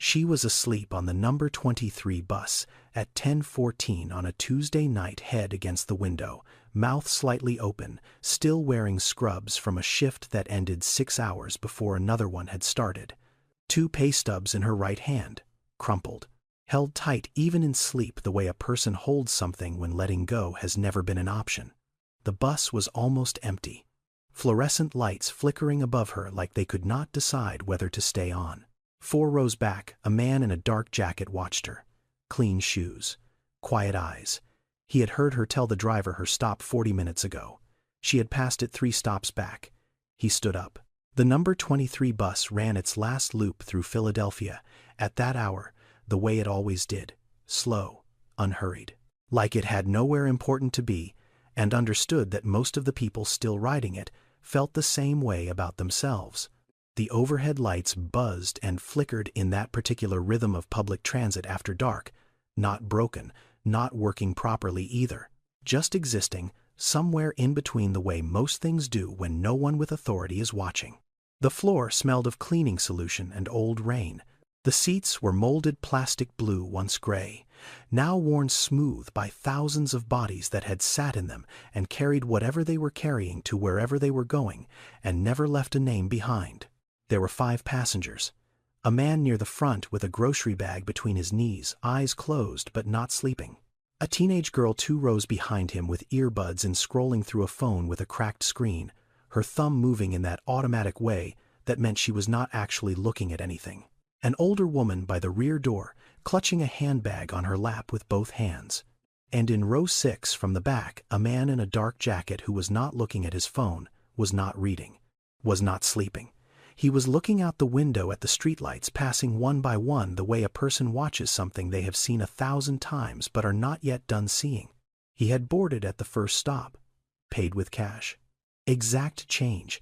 She was asleep on the number 23 bus at 10:14 on a Tuesday night, head against the window, mouth slightly open, still wearing scrubs from a shift that ended 6 hours before another one had started. 2 pay stubs in her right hand, crumpled, held tight even in sleep the way a person holds something when letting go has never been an option. The bus was almost empty, fluorescent lights flickering above her like they could not decide whether to stay on. 4 rows back, a man in a dark jacket watched her. Clean shoes, quiet eyes. He had heard her tell the driver her stop 40 minutes ago. She had passed it 3 stops back. He stood up. The number 23 bus ran its last loop through Philadelphia, at that hour, the way it always did, slow, unhurried, like it had nowhere important to be, and understood that most of the people still riding it felt the same way about themselves. The overhead lights buzzed and flickered in that particular rhythm of public transit after dark, not broken, not working properly either, just existing somewhere in between the way most things do when no one with authority is watching. The floor smelled of cleaning solution and old rain. The seats were molded plastic blue, once gray, now worn smooth by thousands of bodies that had sat in them and carried whatever they were carrying to wherever they were going and never left a name behind. There were 5 passengers. A man near the front with a grocery bag between his knees, eyes closed but not sleeping. A teenage girl 2 rows behind him with earbuds and scrolling through a phone with a cracked screen, her thumb moving in that automatic way that meant she was not actually looking at anything. An older woman by the rear door, clutching a handbag on her lap with both hands. And in row 6 from the back, a man in a dark jacket who was not looking at his phone, was not reading, was not sleeping. He was looking out the window at the streetlights passing one by one the way a person watches something they have seen 1,000 times but are not yet done seeing. He had boarded at the first stop, paid with cash. Exact change,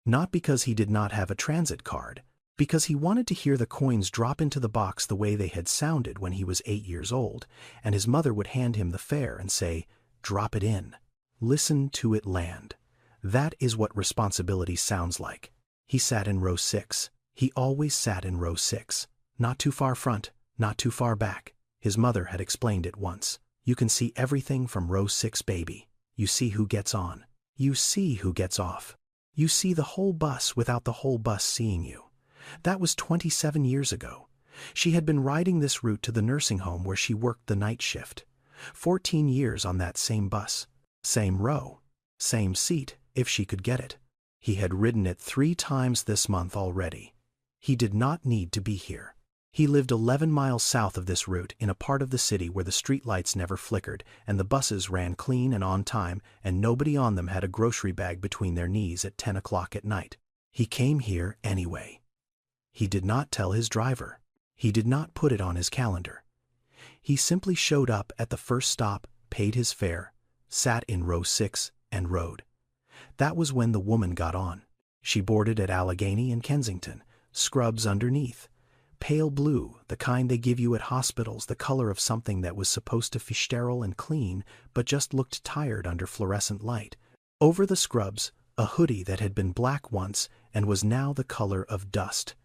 not because he did not have a transit card, because he wanted to hear the coins drop into the box the way they had sounded when he was 8 years old, and his mother would hand him the fare and say, "Drop it in. Listen to it land." That is what responsibility sounds like. He sat in row 6. He always sat in row 6. Not too far front, not too far back. His mother had explained it once. You can see everything from row 6, baby. You see who gets on. You see who gets off. You see the whole bus without the whole bus seeing you. That was 27 years ago. She had been riding this route to the nursing home where she worked the night shift. 14 years on that same bus. Same row. Same seat, if she could get it. He had ridden it 3 times this month already. He did not need to be here. He lived 11 miles south of this route in a part of the city where the streetlights never flickered and the buses ran clean and on time and nobody on them had a grocery bag between their knees at 10 o'clock at night. He came here anyway. He did not tell his driver. He did not put it on his calendar. He simply showed up at the first stop, paid his fare, sat in row 6, and rode. That was when the woman got on. She boarded at Allegheny and Kensington, scrubs underneath. Pale blue, the kind they give you at hospitals, the color of something that was supposed to be sterile and clean, but just looked tired under fluorescent light. Over the scrubs, a hoodie that had been black once and was now the color of dust.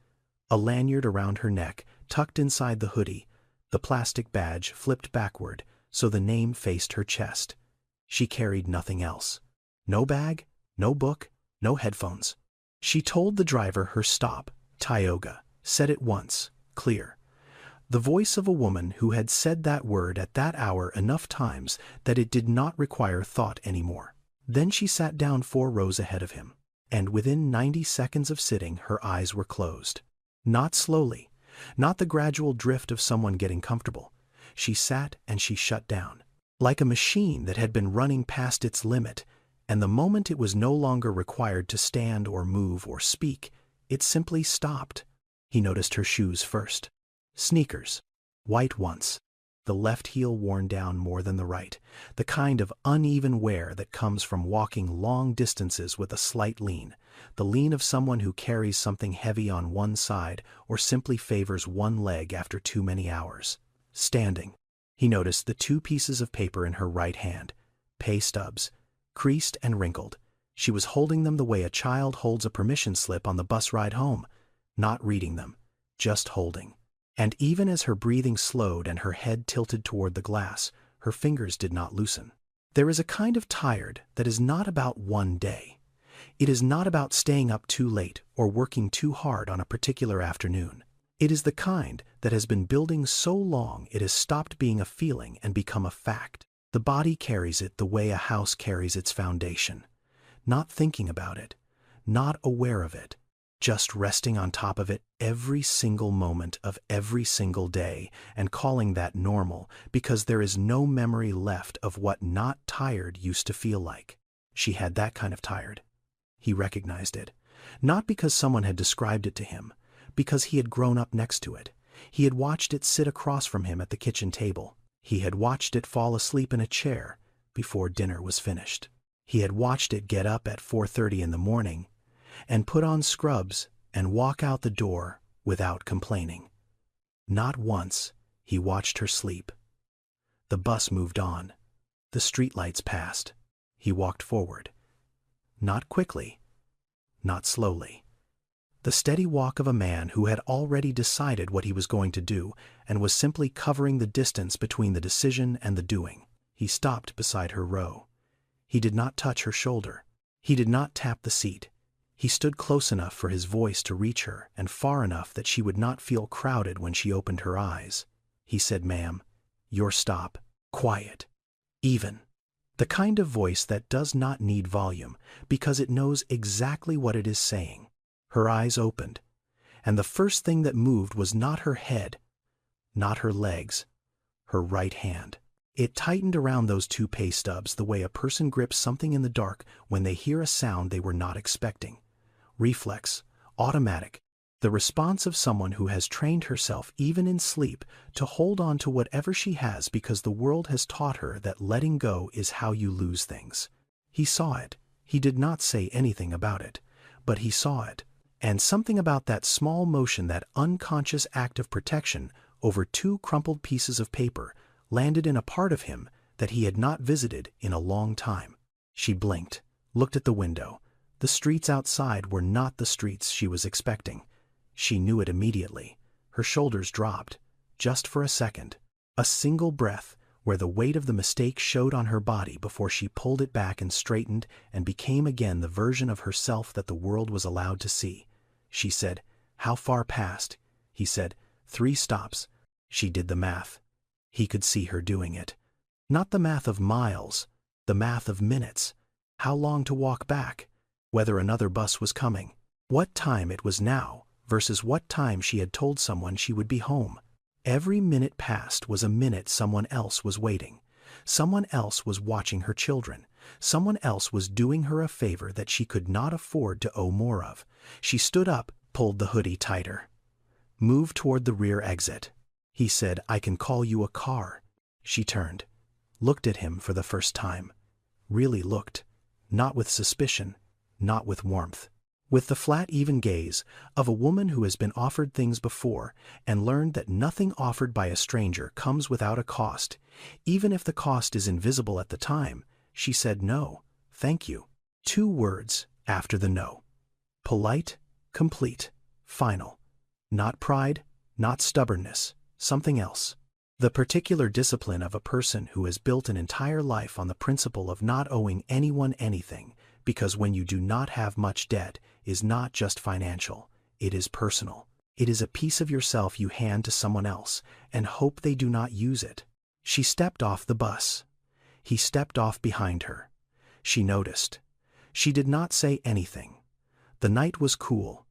A lanyard around her neck, tucked inside the hoodie, the plastic badge flipped backward so the name faced her chest. She carried nothing else. No bag, no book, no headphones. She told the driver her stop, Tioga, said it once, clear. The voice of a woman who had said that word at that hour enough times that it did not require thought anymore. Then she sat down 4 rows ahead of him, and within 90 seconds of sitting her eyes were closed. Not slowly, not the gradual drift of someone getting comfortable. She sat and she shut down, like a machine that had been running past its limit, and the moment it was no longer required to stand or move or speak, it simply stopped. He noticed her shoes first. Sneakers, white once, the left heel worn down more than the right, the kind of uneven wear that comes from walking long distances with a slight lean, the lean of someone who carries something heavy on one side or simply favors one leg after too many hours. Standing, he noticed the 2 pieces of paper in her right hand, pay stubs, creased and wrinkled. She was holding them the way a child holds a permission slip on the bus ride home, not reading them, just holding. And even as her breathing slowed and her head tilted toward the glass, her fingers did not loosen. There is a kind of tired that is not about one day. It is not about staying up too late or working too hard on a particular afternoon. It is the kind that has been building so long it has stopped being a feeling and become a fact. The body carries it the way a house carries its foundation. Not thinking about it, not aware of it, just resting on top of it every single moment of every single day and calling that normal because there is no memory left of what not tired used to feel like. She had that kind of tired. He recognized it, not because someone had described it to him, because he had grown up next to it. He had watched it sit across from him at the kitchen table. He had watched it fall asleep in a chair before dinner was finished. He had watched it get up at 4:30 in the morning and put on scrubs and walk out the door without complaining. Not once he watched her sleep. The bus moved on. The streetlights passed. He walked forward. Not quickly, not slowly. The steady walk of a man who had already decided what he was going to do and was simply covering the distance between the decision and the doing. He stopped beside her row. He did not touch her shoulder. He did not tap the seat. He stood close enough for his voice to reach her and far enough that she would not feel crowded when she opened her eyes. He said, "Ma'am, your stop. Quiet. Even." The kind of voice that does not need volume because it knows exactly what it is saying. Her eyes opened, and the first thing that moved was not her head, not her legs, her right hand. It tightened around those two pay stubs the way a person grips something in the dark when they hear a sound they were not expecting. Reflex, automatic, the response of someone who has trained herself even in sleep to hold on to whatever she has because the world has taught her that letting go is how you lose things. He saw it. He did not say anything about it, but he saw it. And something about that small motion, that unconscious act of protection over two crumpled pieces of paper, landed in a part of him that he had not visited in a long time. She blinked, looked at the window. The streets outside were not the streets she was expecting. She knew it immediately. Her shoulders dropped, just for a second. A single breath, where the weight of the mistake showed on her body before she pulled it back and straightened and became again the version of herself that the world was allowed to see. She said, "How far past?" He said, "3 stops." She did the math. He could see her doing it. Not the math of miles, the math of minutes. How long to walk back? Whether another bus was coming. What time it was now versus what time she had told someone she would be home. Every minute passed was a minute someone else was waiting. Someone else was watching her children. Someone else was doing her a favor that she could not afford to owe more of. She stood up, pulled the hoodie tighter. Moved toward the rear exit. He said, "I can call you a car." She turned, looked at him for the first time. Really looked. Not with suspicion, not with warmth. With the flat, even gaze of a woman who has been offered things before and learned that nothing offered by a stranger comes without a cost. Even if the cost is invisible at the time, she said no, thank you. 2 words after the no. Polite, complete, final. Not pride, not stubbornness, something else. The particular discipline of a person who has built an entire life on the principle of not owing anyone anything, because when you do not have much debt, is not just financial, it is personal. It is a piece of yourself you hand to someone else and hope they do not use it. She stepped off the bus. He stepped off behind her. She noticed. She did not say anything. The night was cool.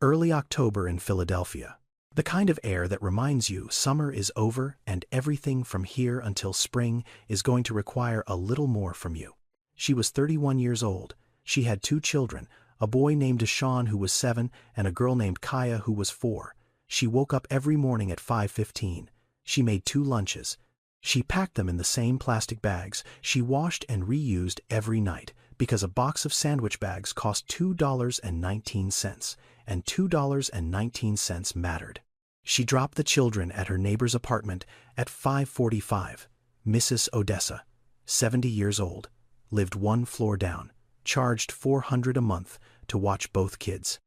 Early October in Philadelphia. The kind of air that reminds you summer is over and everything from here until spring is going to require a little more from you. She was 31 years old. She had 2 children, a boy named Deshaun who was 7 and a girl named Kaya who was 4. She woke up every morning at 5:15. She made 2 lunches. She packed them in the same plastic bags she washed and reused every night because a box of sandwich bags cost $2.19 and $2.19 mattered. She dropped the children at her neighbor's apartment at 5:45. Mrs. Odessa, 70 years old, lived 1 floor down, charged $400 a month to watch both kids.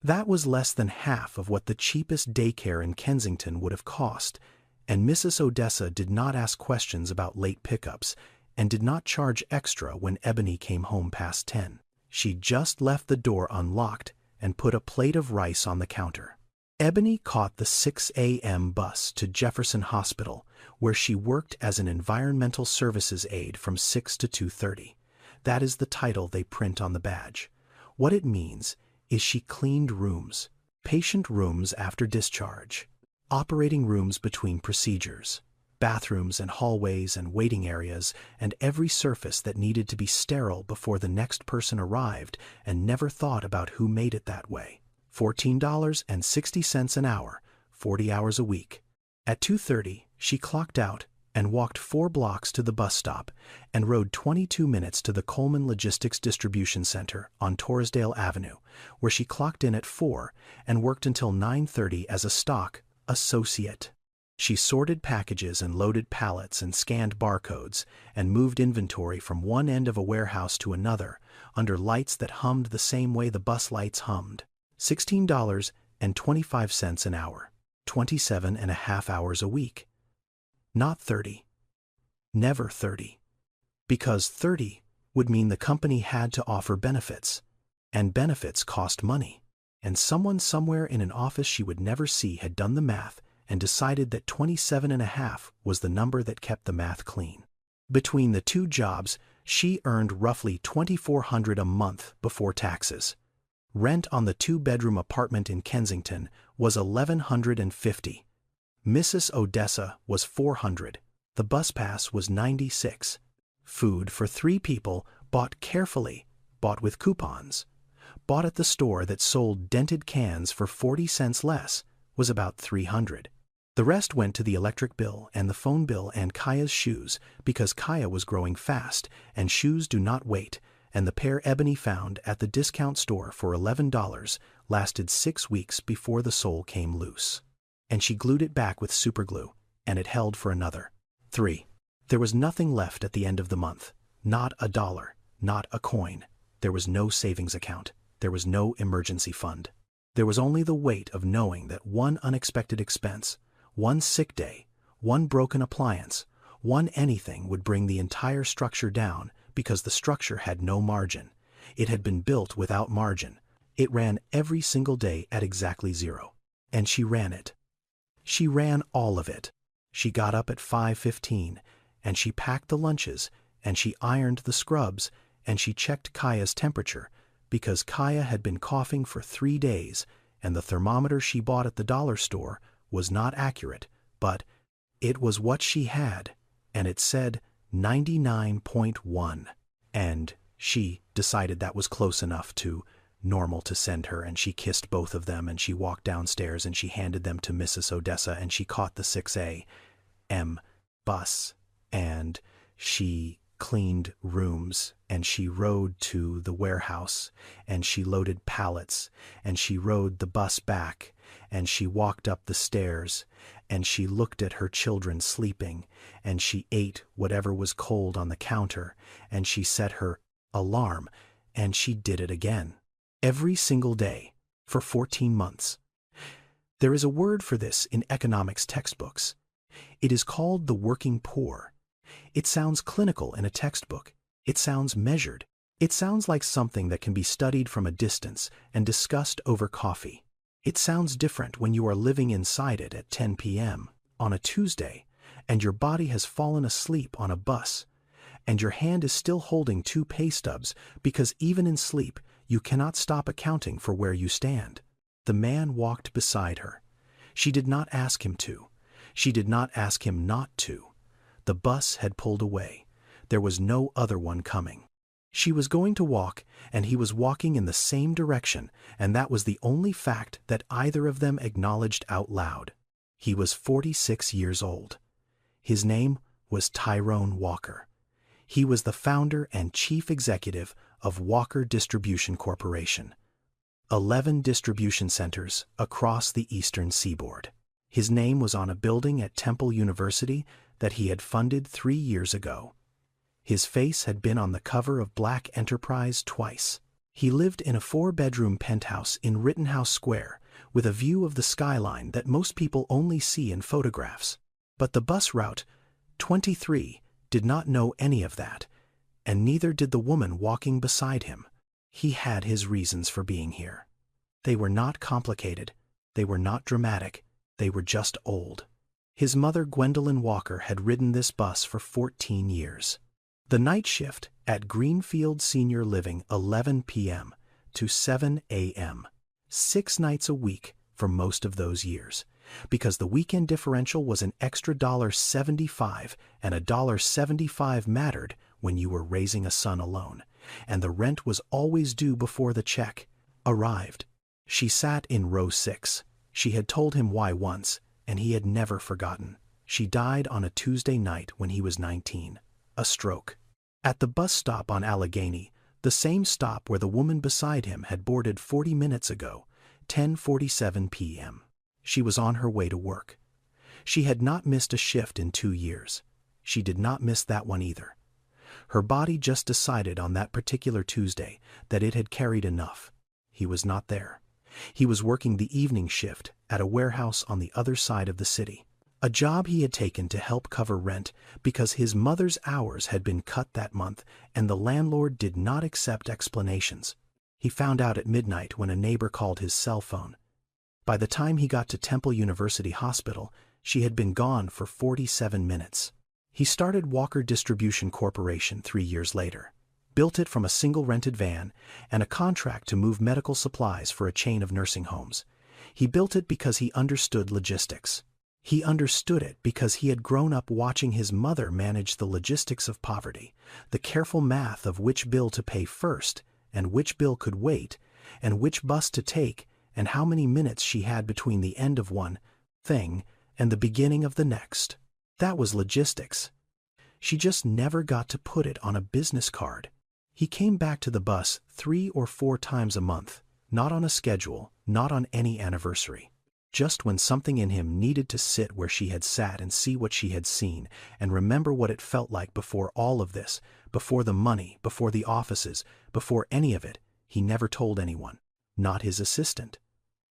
That was less than half of what the cheapest daycare in Kensington would have cost, and Mrs. Odessa did not ask questions about late pickups and did not charge extra when Ebony came home past 10. She just left the door unlocked and put a plate of rice on the counter. Ebony caught the 6 a.m. bus to Jefferson Hospital, where she worked as an environmental services aide from 6 to 2:30. That is the title they print on the badge. What it means is she cleaned rooms, patient rooms after discharge, operating rooms between procedures, bathrooms and hallways and waiting areas, and every surface that needed to be sterile before the next person arrived, and never thought about who made it that way. $14.60 an hour, 40 hours a week. At 2:30, she clocked out and walked 4 blocks to the bus stop and rode 22 minutes to the Coleman Logistics Distribution Center on Torresdale Avenue, where she clocked in at 4 and worked until 9:30 as a stock associate. She sorted packages and loaded pallets and scanned barcodes and moved inventory from one end of a warehouse to another under lights that hummed the same way the bus lights hummed. $16.25 an hour, 27.5 hours a week. Not 30. Never 30. Because 30 would mean the company had to offer benefits, and benefits cost money. And someone somewhere in an office she would never see had done the math and decided that 27.5 was the number that kept the math clean. Between the two jobs, she earned roughly $2,400 a month before taxes. Rent on the 2-bedroom apartment in Kensington was $1,150. Mrs. Odessa was $400. The bus pass was $96. Food for 3 people, bought carefully, bought with coupons, bought at the store that sold dented cans for 40 cents less, was about $300. The rest went to the electric bill and the phone bill and Kaya's shoes, because Kaya was growing fast and shoes do not wait, and the pair Ebony found at the discount store for $11 lasted 6 weeks before the sole came loose. And she glued it back with superglue, and it held for another 3. There was nothing left at the end of the month. Not a dollar, not a coin. There was no savings account. There was no emergency fund. There was only the weight of knowing that one unexpected expense, one sick day, one broken appliance, one anything would bring the entire structure down, because the structure had no margin. It had been built without margin. It ran every single day at exactly 0. And she ran it. She ran all of it. She got up at 5:15, and she packed the lunches, and she ironed the scrubs, and she checked Kaya's temperature, because Kaya had been coughing for 3 days, and the thermometer she bought at the dollar store was not accurate, but it was what she had, and it said 99.1, and she decided that was close enough to normal to send her, and she kissed both of them, and she walked downstairs, and she handed them to Mrs. Odessa, and she caught the 6 a.m. bus, and she cleaned rooms, and she rode to the warehouse, and she loaded pallets, and she rode the bus back, and she walked up the stairs, and she looked at her children sleeping, and she ate whatever was cold on the counter, and she set her alarm, and she did it again. Every single day, for 14 months. There is a word for this in economics textbooks. It is called the working poor. It sounds clinical in a textbook. It sounds measured. It sounds like something that can be studied from a distance and discussed over coffee. It sounds different when you are living inside it at 10 p.m. on a Tuesday, and your body has fallen asleep on a bus, and your hand is still holding 2 pay stubs because even in sleep, you cannot stop accounting for where you stand. The man walked beside her. She did not ask him to. She did not ask him not to. The bus had pulled away. There was no other one coming. She was going to walk, and he was walking in the same direction, and that was the only fact that either of them acknowledged out loud. He was 46 years old. His name was Tyrone Walker. He was the founder and chief executive of Walker Distribution Corporation, 11 distribution centers across the eastern seaboard. His name was on a building at Temple University that he had funded 3 years ago. His face had been on the cover of Black Enterprise twice. He lived in a 4-bedroom penthouse in Rittenhouse Square, with a view of the skyline that most people only see in photographs. But the bus route, 23, did not know any of that, and neither did the woman walking beside him. He had his reasons for being here. They were not complicated, they were not dramatic, they were just old. His mother, Gwendolyn Walker, had ridden this bus for 14 years. The night shift at Greenfield Senior Living, 11 p.m. to 7 a.m. 6 nights a week for most of those years, because the weekend differential was an extra $1.75, and $1.75 mattered when you were raising a son alone, and the rent was always due before the check arrived. She sat in row 6. She had told him why once, and he had never forgotten. She died on a Tuesday night when he was 19. A stroke. At the bus stop on Allegheny, the same stop where the woman beside him had boarded 40 minutes ago, 10:47 p.m. She was on her way to work. She had not missed a shift in 2 years. She did not miss that one either. Her body just decided on that particular Tuesday that it had carried enough. He was not there. He was working the evening shift at a warehouse on the other side of the city. A job he had taken to help cover rent because his mother's hours had been cut that month and the landlord did not accept explanations. He found out at midnight when a neighbor called his cell phone. By the time he got to Temple University Hospital, she had been gone for 47 minutes. He started Walker Distribution Corporation 3 years later, built it from a single rented van and a contract to move medical supplies for a chain of nursing homes. He built it because he understood logistics. He understood it because he had grown up watching his mother manage the logistics of poverty, the careful math of which bill to pay first, and which bill could wait, and which bus to take, and how many minutes she had between the end of one thing and the beginning of the next. That was logistics. She just never got to put it on a business card. He came back to the bus 3 or 4 times a month, not on a schedule, not on any anniversary. Just when something in him needed to sit where she had sat and see what she had seen and remember what it felt like before all of this, before the money, before the offices, before any of it, he never told anyone. Not his assistant.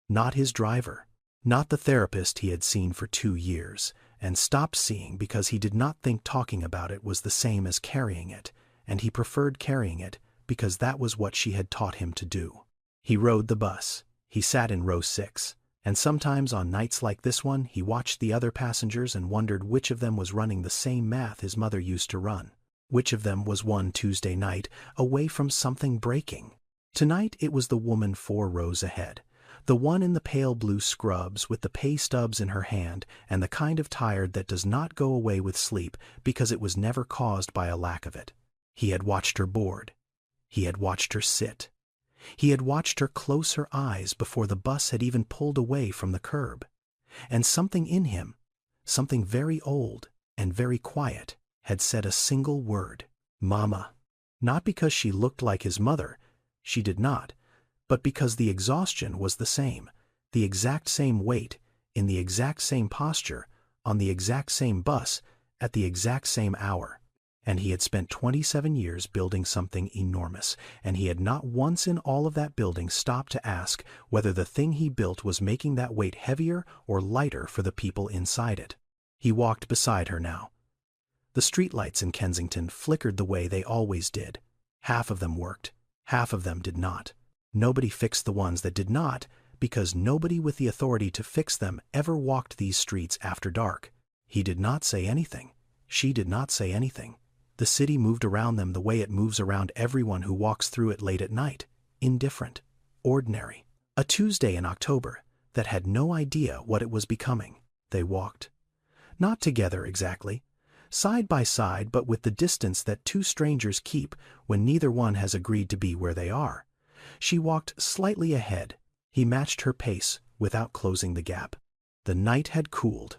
Not his driver. Not the therapist he had seen for 2 years and stopped seeing because he did not think talking about it was the same as carrying it, and he preferred carrying it because that was what she had taught him to do. He rode the bus. He sat in row 6. And sometimes on nights like this one, he watched the other passengers and wondered which of them was running the same math his mother used to run. Which of them was one Tuesday night away from something breaking. Tonight it was the woman 4 rows ahead. The one in the pale blue scrubs with the pay stubs in her hand and the kind of tired that does not go away with sleep because it was never caused by a lack of it. He had watched her board. He had watched her sit. He had watched her close her eyes before the bus had even pulled away from the curb. And something in him, something very old and very quiet, had said a single word, Mama. Not because she looked like his mother, she did not, but because the exhaustion was the same, the exact same weight, in the exact same posture, on the exact same bus, at the exact same hour. And he had spent 27 years building something enormous, and he had not once in all of that building stopped to ask whether the thing he built was making that weight heavier or lighter for the people inside it. He walked beside her now. The streetlights in Kensington flickered the way they always did. Half of them worked, half of them did not. Nobody fixed the ones that did not, because nobody with the authority to fix them ever walked these streets after dark. He did not say anything. She did not say anything. The city moved around them the way it moves around everyone who walks through it late at night, indifferent, ordinary. A Tuesday in October that had no idea what it was becoming. They walked. Not together exactly, side by side, but with the distance that 2 strangers keep when neither one has agreed to be where they are. She walked slightly ahead. He matched her pace without closing the gap. The night had cooled.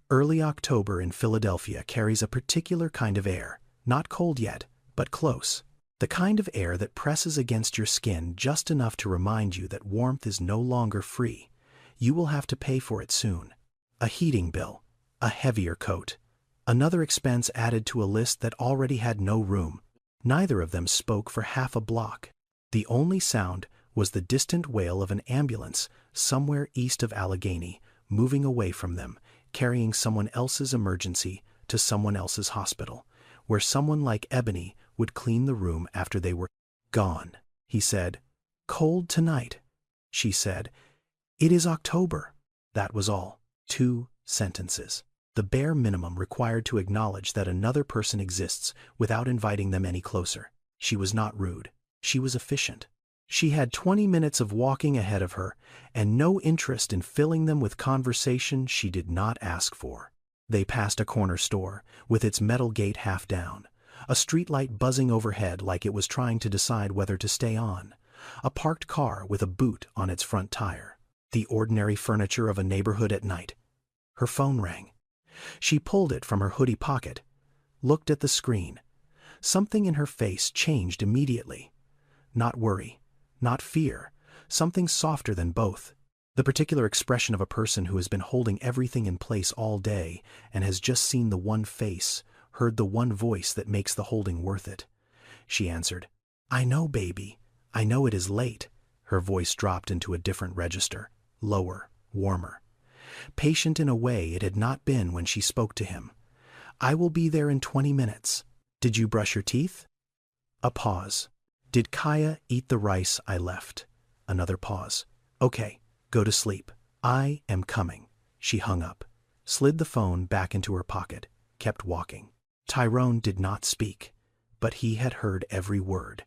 Early October in Philadelphia carries a particular kind of air. Not cold yet, but close. The kind of air that presses against your skin just enough to remind you that warmth is no longer free. You will have to pay for it soon. A heating bill, a heavier coat, another expense added to a list that already had no room. Neither of them spoke for half a block. The only sound was the distant wail of an ambulance somewhere east of Allegheny, moving away from them, carrying someone else's emergency to someone else's hospital, where someone like Ebony would clean the room after they were gone. He said, "Cold tonight." She said, "It is October." That was all. 2 sentences. The bare minimum required to acknowledge that another person exists without inviting them any closer. She was not rude. She was efficient. She had 20 minutes of walking ahead of her, and no interest in filling them with conversation she did not ask for. They passed a corner store, with its metal gate half down, a streetlight buzzing overhead like it was trying to decide whether to stay on, a parked car with a boot on its front tire, the ordinary furniture of a neighborhood at night. Her phone rang. She pulled it from her hoodie pocket, looked at the screen. Something in her face changed immediately. Not worry, not fear, something softer than both. The particular expression of a person who has been holding everything in place all day and has just seen the one face, heard the one voice that makes the holding worth it. She answered, "I know, baby. I know it is late." Her voice dropped into a different register, lower, warmer. Patient in a way it had not been when she spoke to him. "I will be there in 20 minutes. Did you brush your teeth?" A pause. "Did Kaya eat the rice I left?" Another pause. "Okay, go to sleep. I am coming." She hung up, slid the phone back into her pocket, kept walking. Tyrone did not speak, but he had heard every word,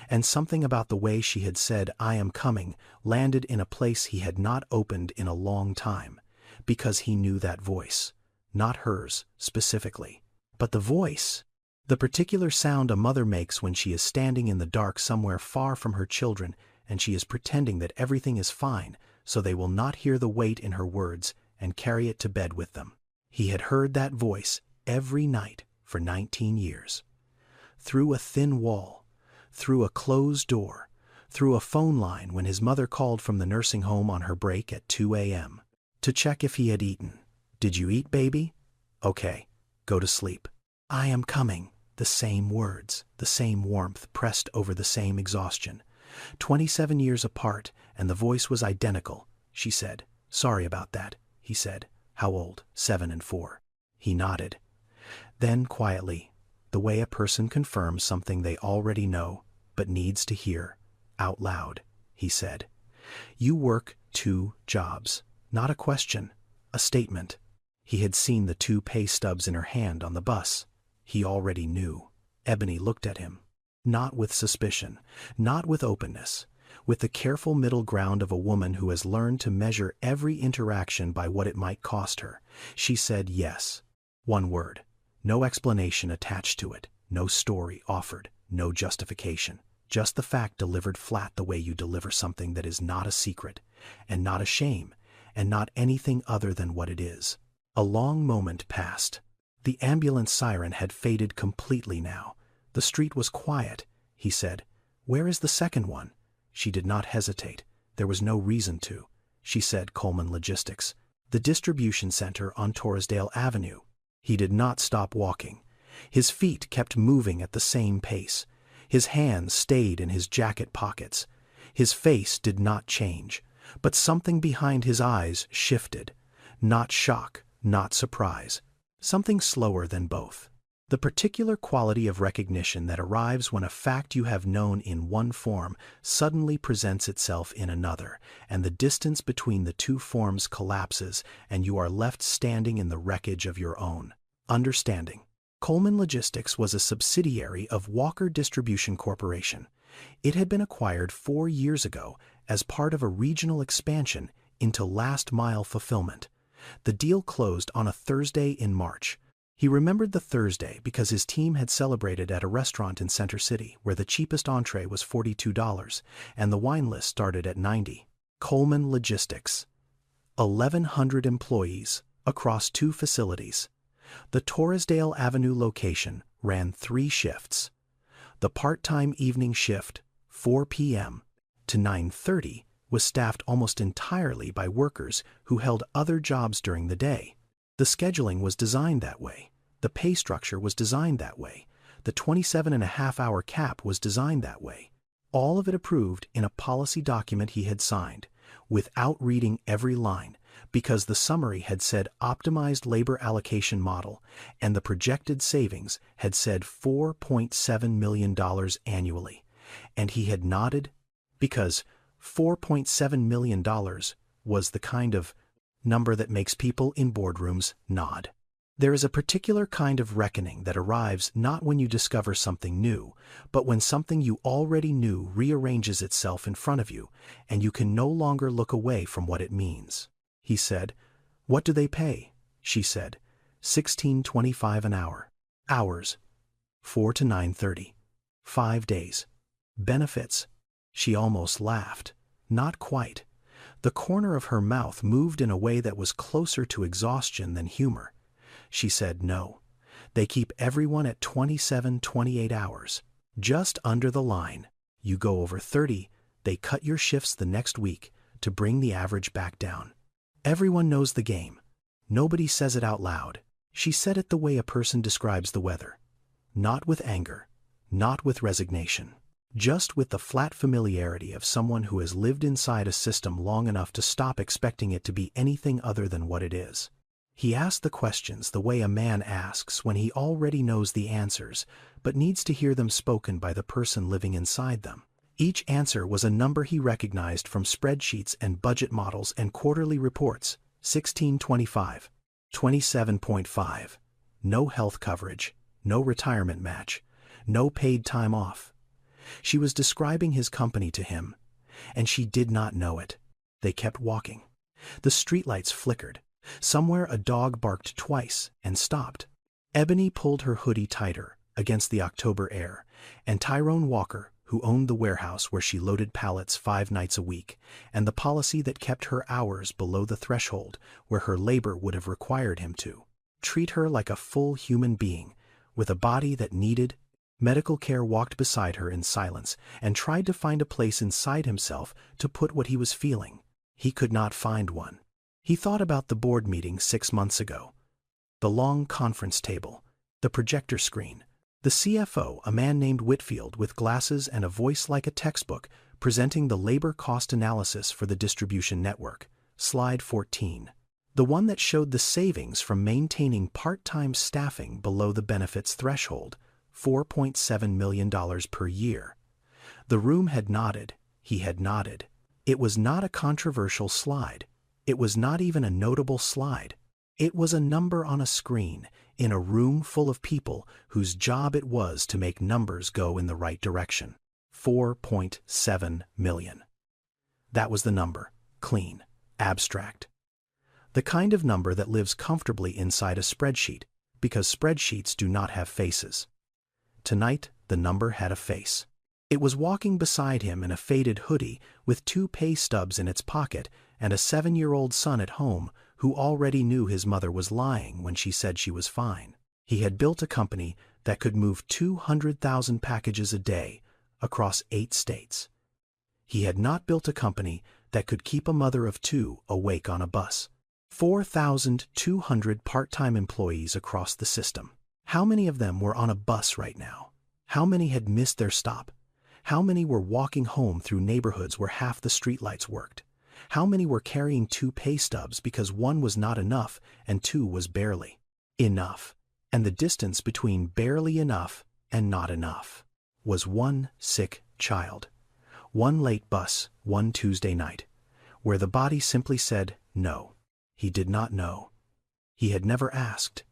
and something about the way she had said "I am coming" landed in a place he had not opened in a long time, because he knew that voice. Not hers, specifically, but the voice. The particular sound a mother makes when she is standing in the dark somewhere far from her children and she is pretending that everything is fine so they will not hear the weight in her words and carry it to bed with them. He had heard that voice every night for 19 years. Through a thin wall, through a closed door, through a phone line when his mother called from the nursing home on her break at 2 a.m. to check if he had eaten. "Did you eat, baby? Okay, go to sleep. I am coming." The same words, the same warmth pressed over the same exhaustion. 27 years apart, and the voice was identical. She said, "Sorry about that," he said. "How old?" 7 and 4. He nodded. Then quietly, the way a person confirms something they already know but needs to hear, out loud, he said, "You work 2 jobs." Not a question, a statement. He had seen the 2 pay stubs in her hand on the bus. He already knew. Ebony looked at him. Not with suspicion, not with openness, with the careful middle ground of a woman who has learned to measure every interaction by what it might cost her. She said yes. 1 word. No explanation attached to it, no story offered, no justification. Just the fact delivered flat the way you deliver something that is not a secret, and not a shame, and not anything other than what it is. A long moment passed. The ambulance siren had faded completely now. The street was quiet. He said, "Where is the second one?" She did not hesitate. There was no reason to. She said Coleman Logistics, the distribution center on Torresdale Avenue. He did not stop walking. His feet kept moving at the same pace. His hands stayed in his jacket pockets. His face did not change, but something behind his eyes shifted. Not shock, not surprise. Something slower than both. The particular quality of recognition that arrives when a fact you have known in one form suddenly presents itself in another, and the distance between the 2 forms collapses, and you are left standing in the wreckage of your own understanding. Coleman Logistics was a subsidiary of Walker Distribution Corporation. It had been acquired 4 years ago as part of a regional expansion into last-mile fulfillment. The deal closed on a Thursday in March. He remembered the Thursday because his team had celebrated at a restaurant in Center City where the cheapest entree was $42 and the wine list started at $90. Coleman Logistics. 1,100 employees across 2 facilities. The Torresdale Avenue location ran 3 shifts. The part-time evening shift, 4 p.m. to 9:30, was staffed almost entirely by workers who held other jobs during the day. The scheduling was designed that way. The pay structure was designed that way. The 27.5-hour cap was designed that way. All of it approved in a policy document he had signed, without reading every line, because the summary had said optimized labor allocation model, and the projected savings had said $4.7 million annually. And he had nodded, because $4.7 million was the kind of number that makes people in boardrooms nod. There is a particular kind of reckoning that arrives not when you discover something new, but when something you already knew rearranges itself in front of you, and you can no longer look away from what it means. He said. What do they pay? She said. $16.25 an hour. Hours. 4 to 9:30. 5 days. Benefits. She almost laughed. Not quite. The corner of her mouth moved in a way that was closer to exhaustion than humor. She said no. They keep everyone at 27-28 hours. Just under the line. You go over 30, they cut your shifts the next week to bring the average back down. Everyone knows the game. Nobody says it out loud. She said it the way a person describes the weather. Not with anger. Not with resignation. Just with the flat familiarity of someone who has lived inside a system long enough to stop expecting it to be anything other than what it is. He asked the questions the way a man asks when he already knows the answers, but needs to hear them spoken by the person living inside them. Each answer was a number he recognized from spreadsheets and budget models and quarterly reports. 16.25, 27.5, no health coverage, no retirement match, no paid time off. She was describing his company to him, and she did not know it. They kept walking. The streetlights flickered. Somewhere a dog barked twice and stopped. Ebony pulled her hoodie tighter against the October air, and Tyrone Walker, who owned the warehouse where she loaded pallets 5 nights a week, and the policy that kept her hours below the threshold where her labor would have required him to treat her like a full human being, with a body that needed medical care, walked beside her in silence and tried to find a place inside himself to put what he was feeling. He could not find one. He thought about the board meeting 6 months ago. The long conference table, the projector screen, the CFO, a man named Whitfield with glasses and a voice like a textbook, presenting the labor cost analysis for the distribution network. Slide 14. The one that showed the savings from maintaining part-time staffing below the benefits threshold, $4.7 million per year. The room had nodded. He had nodded. It was not a controversial slide. It was not even a notable slide. It was a number on a screen in a room full of people whose job it was to make numbers go in the right direction. 4.7 million. That was the number. Clean. Abstract. The kind of number that lives comfortably inside a spreadsheet, because spreadsheets do not have faces. Tonight, the number had a face. It was walking beside him in a faded hoodie with 2 pay stubs in its pocket and a 7-year-old son at home who already knew his mother was lying when she said she was fine. He had built a company that could move 200,000 packages a day across 8 states. He had not built a company that could keep a mother of 2 awake on a bus. 4,200 part-time employees across the system. How many of them were on a bus right now? How many had missed their stop? How many were walking home through neighborhoods where half the streetlights worked? How many were carrying 2 pay stubs because 1 was not enough and 2 was barely enough? And the distance between barely enough and not enough was 1 sick child, 1 late bus, 1 Tuesday night, where the body simply said no. He did not know. He had never asked.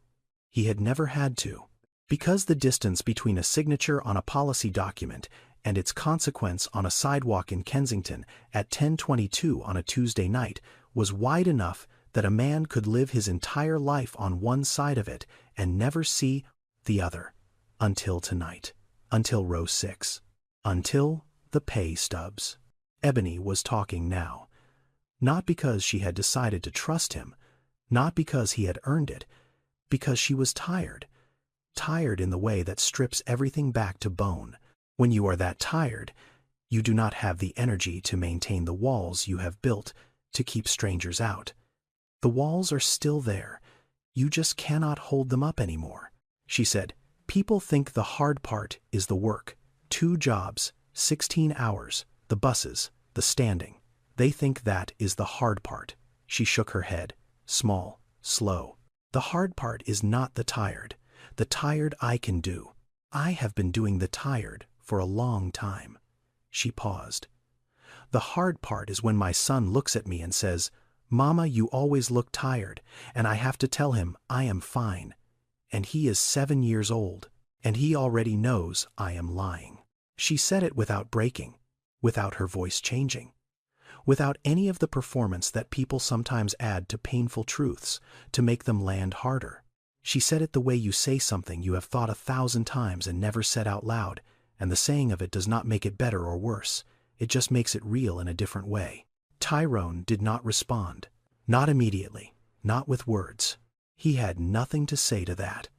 He had never had to. Because the distance between a signature on a policy document and its consequence on a sidewalk in Kensington at 10:22 on a Tuesday night was wide enough that a man could live his entire life on one side of it and never see the other. Until tonight. Until row 6. Until the pay stubs. Ebony was talking now. Not because she had decided to trust him, not because he had earned it, because she was tired. Tired in the way that strips everything back to bone. When you are that tired, you do not have the energy to maintain the walls you have built to keep strangers out. The walls are still there. You just cannot hold them up anymore. She said, people think the hard part is the work. 2 jobs, 16 hours, the buses, the standing. They think that is the hard part. She shook her head, small, slow. The hard part is not the tired. The tired I can do. I have been doing the tired for a long time. She paused. The hard part is when my son looks at me and says, "Mama, you always look tired," and I have to tell him I am fine. And he is 7 years old, and he already knows I am lying. She said it without breaking, without her voice changing, without any of the performance that people sometimes add to painful truths to make them land harder. She said it the way you say something you have thought 1,000 times and never said out loud, and the saying of it does not make it better or worse. It just makes it real in a different way. Tyrone did not respond. Not immediately. Not with words. He had nothing to say to that.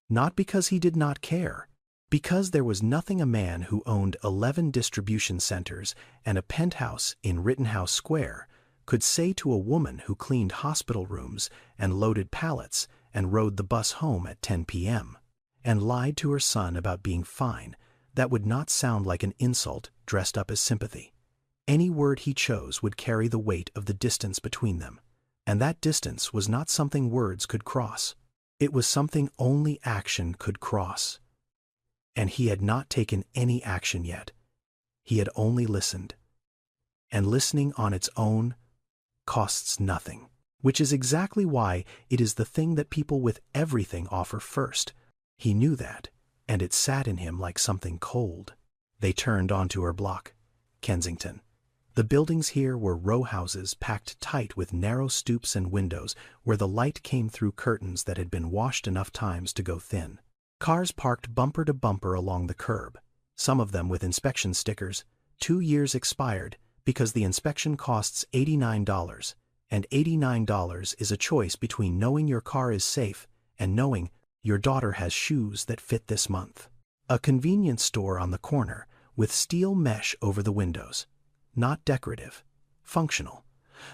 Not because he did not care. Because there was nothing a man who owned 11 distribution centers and a penthouse in Rittenhouse Square could say to a woman who cleaned hospital rooms and loaded pallets and rode the bus home at 10 p.m. and lied to her son about being fine, that would not sound like an insult dressed up as sympathy. Any word he chose would carry the weight of the distance between them, and that distance was not something words could cross. It was something only action could cross. And he had not taken any action yet. He had only listened. And listening on its own costs nothing, which is exactly why it is the thing that people with everything offer first. He knew that, and it sat in him like something cold. They turned onto her block, Kensington. The buildings here were row houses packed tight with narrow stoops and windows where the light came through curtains that had been washed enough times to go thin. Cars parked bumper to bumper along the curb, some of them with inspection stickers, 2 years expired, because the inspection costs $89, and $89 is a choice between knowing your car is safe and knowing your daughter has shoes that fit this month. A convenience store on the corner with steel mesh over the windows. Not decorative, functional.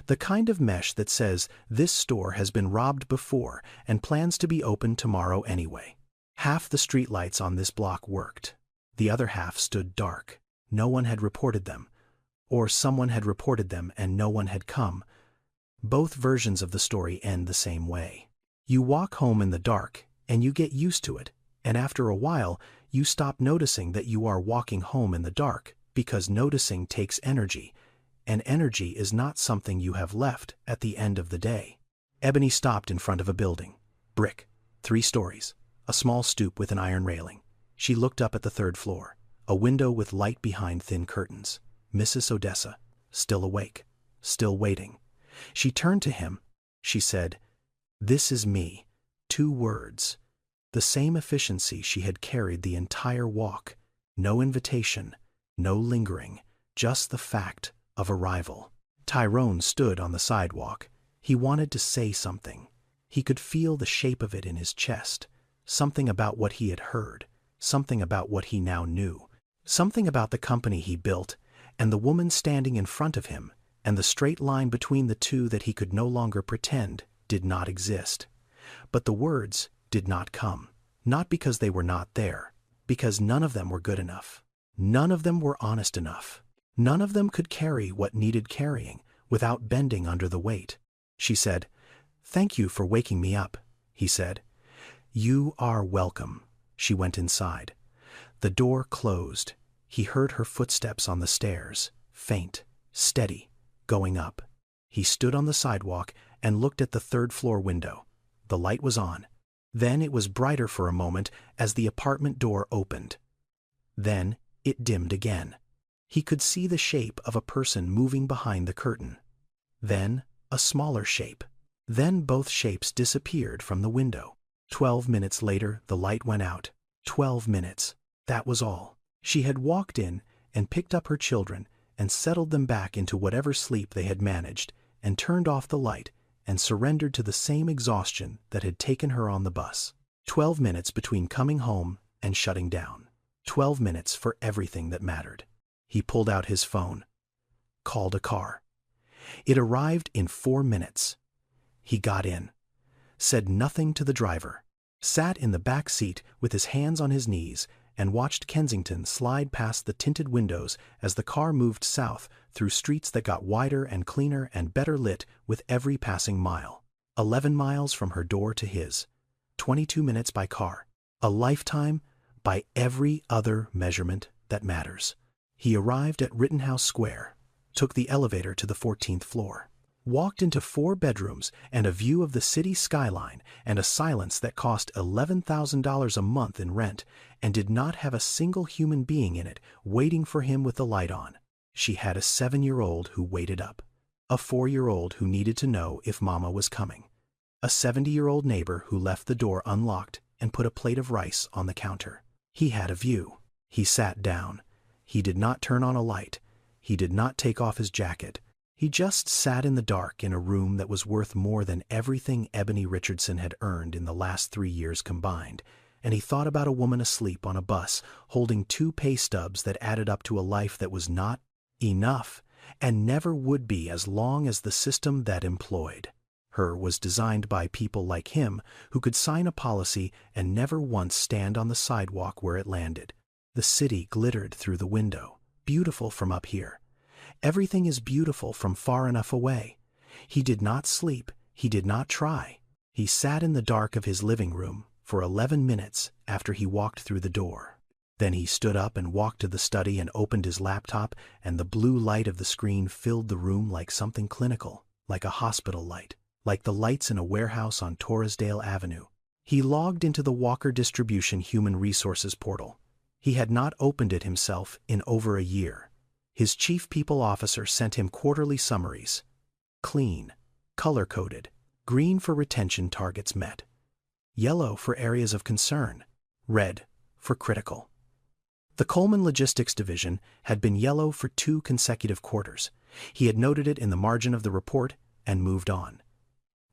The kind of mesh that says this store has been robbed before and plans to be open tomorrow anyway. Half the streetlights on this block worked. The other half stood dark. No one had reported them. Or someone had reported them and no one had come. Both versions of the story end the same way. You walk home in the dark and you get used to it, and after a while you stop noticing that you are walking home in the dark, because noticing takes energy, and energy is not something you have left at the end of the day. Ebony stopped in front of a building. Brick. 3 stories. A small stoop with an iron railing. She looked up at the 3rd floor. A window with light behind thin curtains. Mrs. Odessa, still awake, still waiting. She turned to him. She said, "This is me." 2 words. The same efficiency she had carried the entire walk. No invitation, no lingering, just the fact of arrival. Tyrone stood on the sidewalk. He wanted to say something. He could feel the shape of it in his chest. Something about what he had heard. Something about what he now knew. Something about the company he built, and the woman standing in front of him, and the straight line between the two that he could no longer pretend did not exist. But the words did not come. Not because they were not there. Because none of them were good enough. None of them were honest enough. None of them could carry what needed carrying without bending under the weight. She said, "Thank you for waking me up," he said. "You are welcome." She went inside. The door closed. He heard her footsteps on the stairs, faint, steady, going up. He stood on the sidewalk and looked at the 3rd floor window. The light was on. Then it was brighter for a moment as the apartment door opened. Then it dimmed again. He could see the shape of a person moving behind the curtain. Then a smaller shape. Then both shapes disappeared from the window. 12 minutes later, the light went out. 12 minutes. That was all. She had walked in and picked up her children and settled them back into whatever sleep they had managed, and turned off the light and surrendered to the same exhaustion that had taken her on the bus. 12 minutes between coming home and shutting down. 12 minutes for everything that mattered. He pulled out his phone. Called a car. It arrived in 4 minutes. He got in. Said nothing to the driver. Sat in the back seat with his hands on his knees and watched Kensington slide past the tinted windows as the car moved south through streets that got wider and cleaner and better lit with every passing mile. 11 miles from her door to his. 22 minutes by car. A lifetime by every other measurement that matters. He arrived at Rittenhouse Square, took the elevator to the 14th floor, walked into 4 bedrooms and a view of the city skyline and a silence that cost $11,000 a month in rent and did not have a single human being in it waiting for him with the light on. She had a 7-year-old who waited up, a 4-year-old who needed to know if Mama was coming, a 70-year-old neighbor who left the door unlocked and put a plate of rice on the counter. He had a view. He sat down. He did not turn on a light. He did not take off his jacket. He just sat in the dark in a room that was worth more than everything Ebony Richardson had earned in the last 3 years combined, and he thought about a woman asleep on a bus holding 2 pay stubs that added up to a life that was not enough and never would be as long as the system that employed her was designed by people like him who could sign a policy and never once stand on the sidewalk where it landed. The city glittered through the window, beautiful from up here. Everything is beautiful from far enough away. He did not sleep. He did not try. He sat in the dark of his living room for 11 minutes after he walked through the door. Then he stood up and walked to the study and opened his laptop, and the blue light of the screen filled the room like something clinical, like a hospital light, like the lights in a warehouse on Torresdale Avenue. He logged into the Walker Distribution Human Resources portal. He had not opened it himself in over a year. His chief people officer sent him quarterly summaries. Clean, color-coded, green for retention targets met, yellow for areas of concern, red for critical. The Coleman Logistics Division had been yellow for 2 consecutive quarters. He had noted it in the margin of the report and moved on.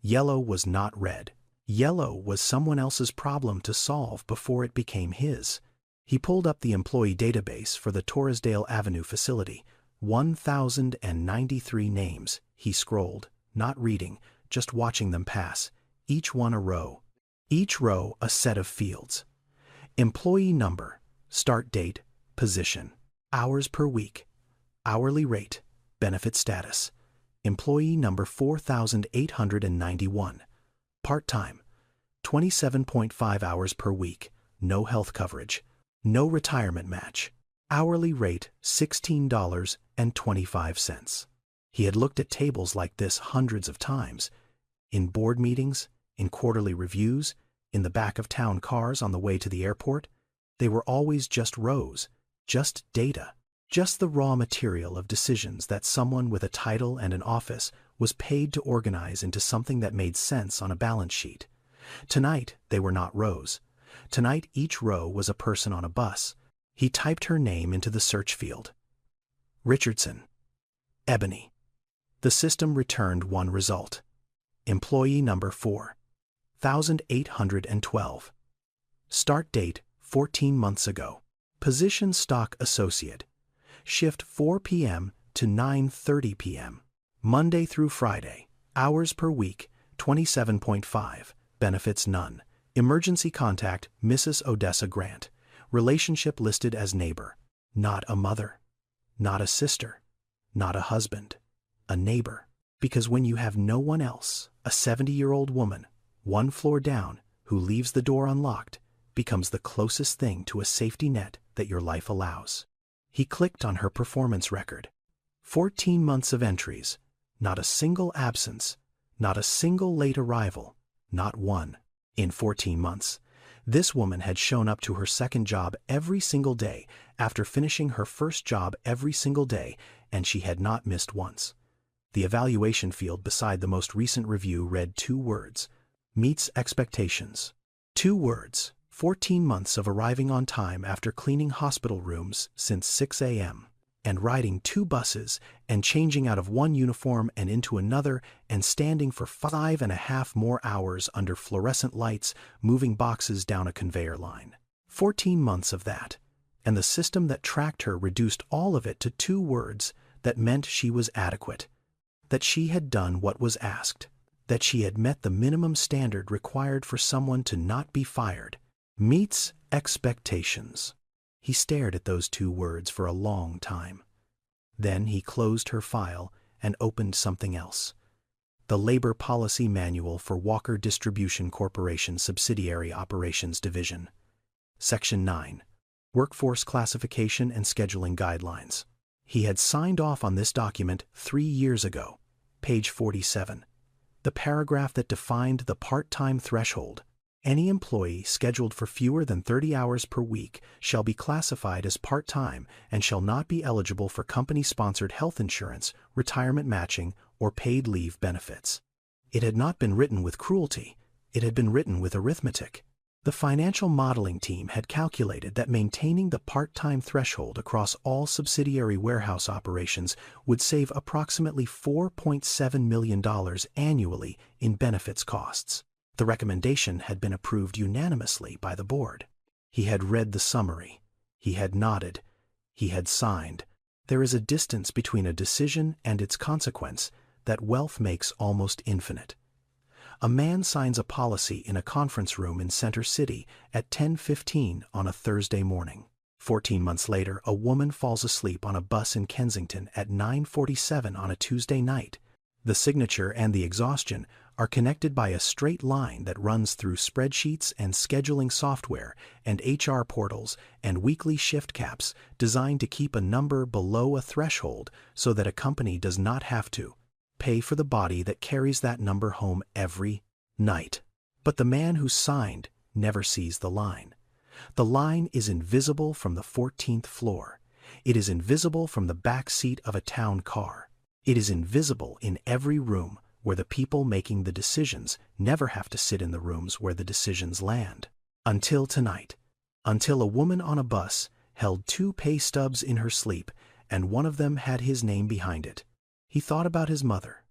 Yellow was not red. Yellow was someone else's problem to solve before it became his. He pulled up the employee database for the Torresdale Avenue facility. 1,093 names. He scrolled, not reading, just watching them pass, each one a row. Each row a set of fields. Employee number, start date, position, hours per week, hourly rate, benefit status. Employee number 4,891. Part-time, 27.5 hours per week, no health coverage, no retirement match. Hourly rate $16.25. He had looked at tables like this hundreds of times, in board meetings, in quarterly reviews, in the back of town cars on the way to the airport. They were always just rows, just data, just the raw material of decisions that someone with a title and an office was paid to organize into something that made sense on a balance sheet. Tonight, they were not rows. Tonight, each row was a person on a bus. He typed her name into the search field. Richardson. Ebony. The system returned one result. Employee number 4,812. Start date 14 months ago. Position stock associate. Shift 4 p.m. to 9:30 p.m. Monday through Friday. Hours per week 27.5. Benefits none. Emergency contact Mrs. Odessa Grant. Relationship listed as neighbor. Not a mother. Not a sister. Not a husband. A neighbor. Because when you have no one else, a 70-year-old woman, 1 floor down, who leaves the door unlocked, becomes the closest thing to a safety net that your life allows. He clicked on her performance record. 14 months of entries. Not a single absence. Not a single late arrival. Not one. In 14 months, this woman had shown up to her second job every single day after finishing her first job every single day, and she had not missed once. The evaluation field beside the most recent review read 2 words. Meets expectations. 2 words. 14 months of arriving on time after cleaning hospital rooms since 6 a.m. and riding 2 buses and changing out of one uniform and into another and standing for 5.5 more hours under fluorescent lights moving boxes down a conveyor line. 14 months of that, and the system that tracked her reduced all of it to 2 words that meant she was adequate, that she had done what was asked, that she had met the minimum standard required for someone to not be fired. Meets expectations. He stared at those two words for a long time. Then he closed her file and opened something else. The Labor Policy Manual for Walker Distribution Corporation Subsidiary Operations Division. Section 9. Workforce Classification and Scheduling Guidelines. He had signed off on this document 3 years ago. Page 47. The paragraph that defined the part-time threshold. Any employee scheduled for fewer than 30 hours per week shall be classified as part-time and shall not be eligible for company-sponsored health insurance, retirement matching, or paid leave benefits. It had not been written with cruelty. It had been written with arithmetic. The financial modeling team had calculated that maintaining the part-time threshold across all subsidiary warehouse operations would save approximately $4.7 million annually in benefits costs. The recommendation had been approved unanimously by the board. He had read the summary. He had nodded. He had signed. There is a distance between a decision and its consequence that wealth makes almost infinite. A man signs a policy in a conference room in Center City at 10:15 on a Thursday morning. 14 months later, a woman falls asleep on a bus in Kensington at 9:47 on a Tuesday night. The signature and the exhaustion are connected by a straight line that runs through spreadsheets and scheduling software and HR portals and weekly shift caps designed to keep a number below a threshold so that a company does not have to pay for the body that carries that number home every night. But the man who signed never sees the line. The line is invisible from the 14th floor. It is invisible from the back seat of a town car. It is invisible in every room where the people making the decisions never have to sit in the rooms where the decisions land. Until tonight. Until a woman on a bus held 2 pay stubs in her sleep, and one of them had his name behind it. He thought about his mother,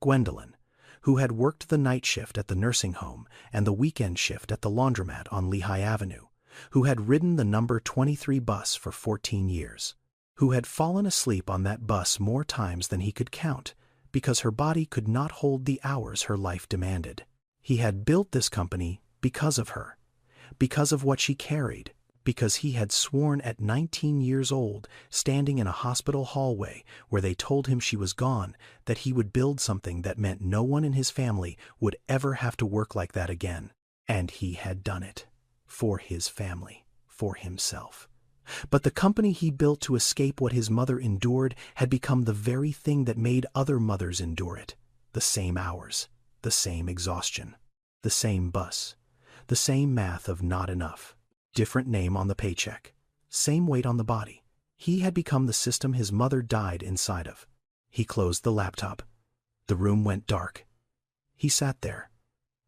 Gwendolyn, who had worked the night shift at the nursing home and the weekend shift at the laundromat on Lehigh Avenue, who had ridden the number 23 bus for 14 years, who had fallen asleep on that bus more times than he could count, because her body could not hold the hours her life demanded. He had built this company because of her, because of what she carried, because he had sworn at 19 years old, standing in a hospital hallway where they told him she was gone, that he would build something that meant no one in his family would ever have to work like that again. And he had done it. For his family, for himself. But the company he built to escape what his mother endured had become the very thing that made other mothers endure it. The same hours, the same exhaustion, the same bus, the same math of not enough, different name on the paycheck, same weight on the body. He had become the system his mother died inside of. He closed the laptop. The room went dark. He sat there.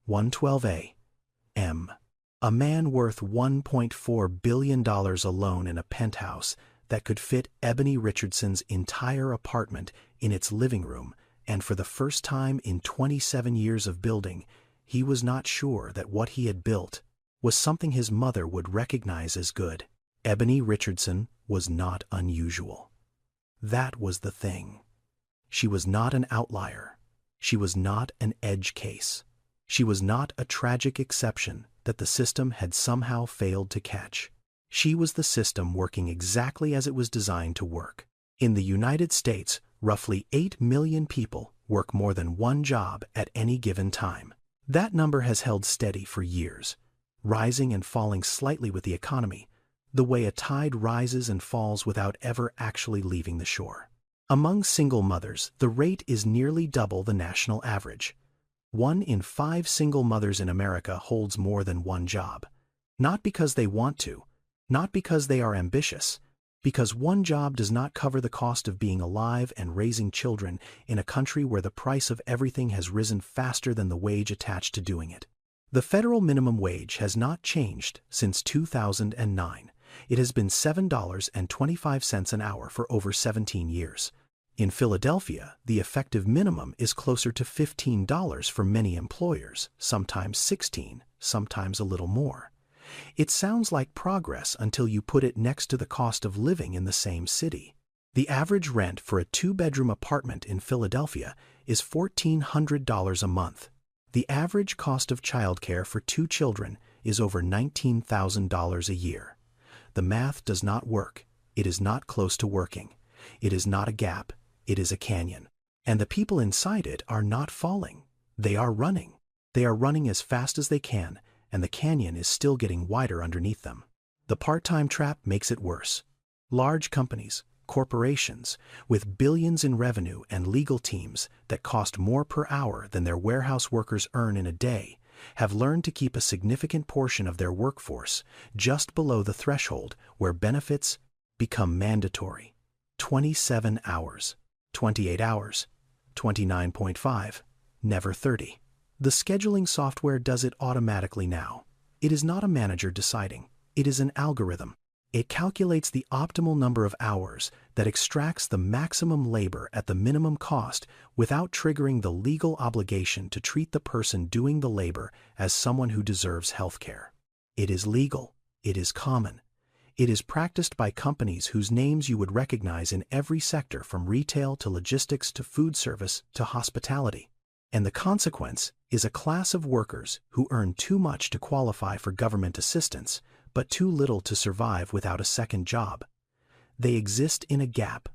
112A. M. A man worth $1.4 billion alone in a penthouse that could fit Ebony Richardson's entire apartment in its living room, and for the first time in 27 years of building, he was not sure that what he had built was something his mother would recognize as good. Ebony Richardson was not unusual. That was the thing. She was not an outlier. She was not an edge case. She was not a tragic exception that the system had somehow failed to catch. She was the system working exactly as it was designed to work. In the United States, roughly 8 million people work more than one job at any given time. That number has held steady for years, rising and falling slightly with the economy, the way a tide rises and falls without ever actually leaving the shore. Among single mothers, the rate is nearly double the national average. 1 in 5 single mothers in America holds more than one job. Not because they want to, not because they are ambitious, because one job does not cover the cost of being alive and raising children in a country where the price of everything has risen faster than the wage attached to doing it. The federal minimum wage has not changed since 2009. It has been $7.25 an hour for over 17 years. In Philadelphia, the effective minimum is closer to $15 for many employers, sometimes $16, sometimes a little more. It sounds like progress until you put it next to the cost of living in the same city. The average rent for a 2-bedroom apartment in Philadelphia is $1,400 a month. The average cost of childcare for 2 children is over $19,000 a year. The math does not work. It is not close to working. It is not a gap. It is a canyon. And the people inside it are not falling. They are running. They are running as fast as they can, and the canyon is still getting wider underneath them. The part-time trap makes it worse. Large companies, corporations, with billions in revenue and legal teams that cost more per hour than their warehouse workers earn in a day, have learned to keep a significant portion of their workforce just below the threshold where benefits become mandatory. 27 hours, 28 hours, 29.5, never 30. The scheduling software does it automatically now. It is not a manager deciding. It is an algorithm. It calculates the optimal number of hours that extracts the maximum labor at the minimum cost without triggering the legal obligation to treat the person doing the labor as someone who deserves health care. It is legal. It is common. It is practiced by companies whose names you would recognize in every sector from retail to logistics to food service to hospitality. And the consequence is a class of workers who earn too much to qualify for government assistance, but too little to survive without a second job. They exist in a gap,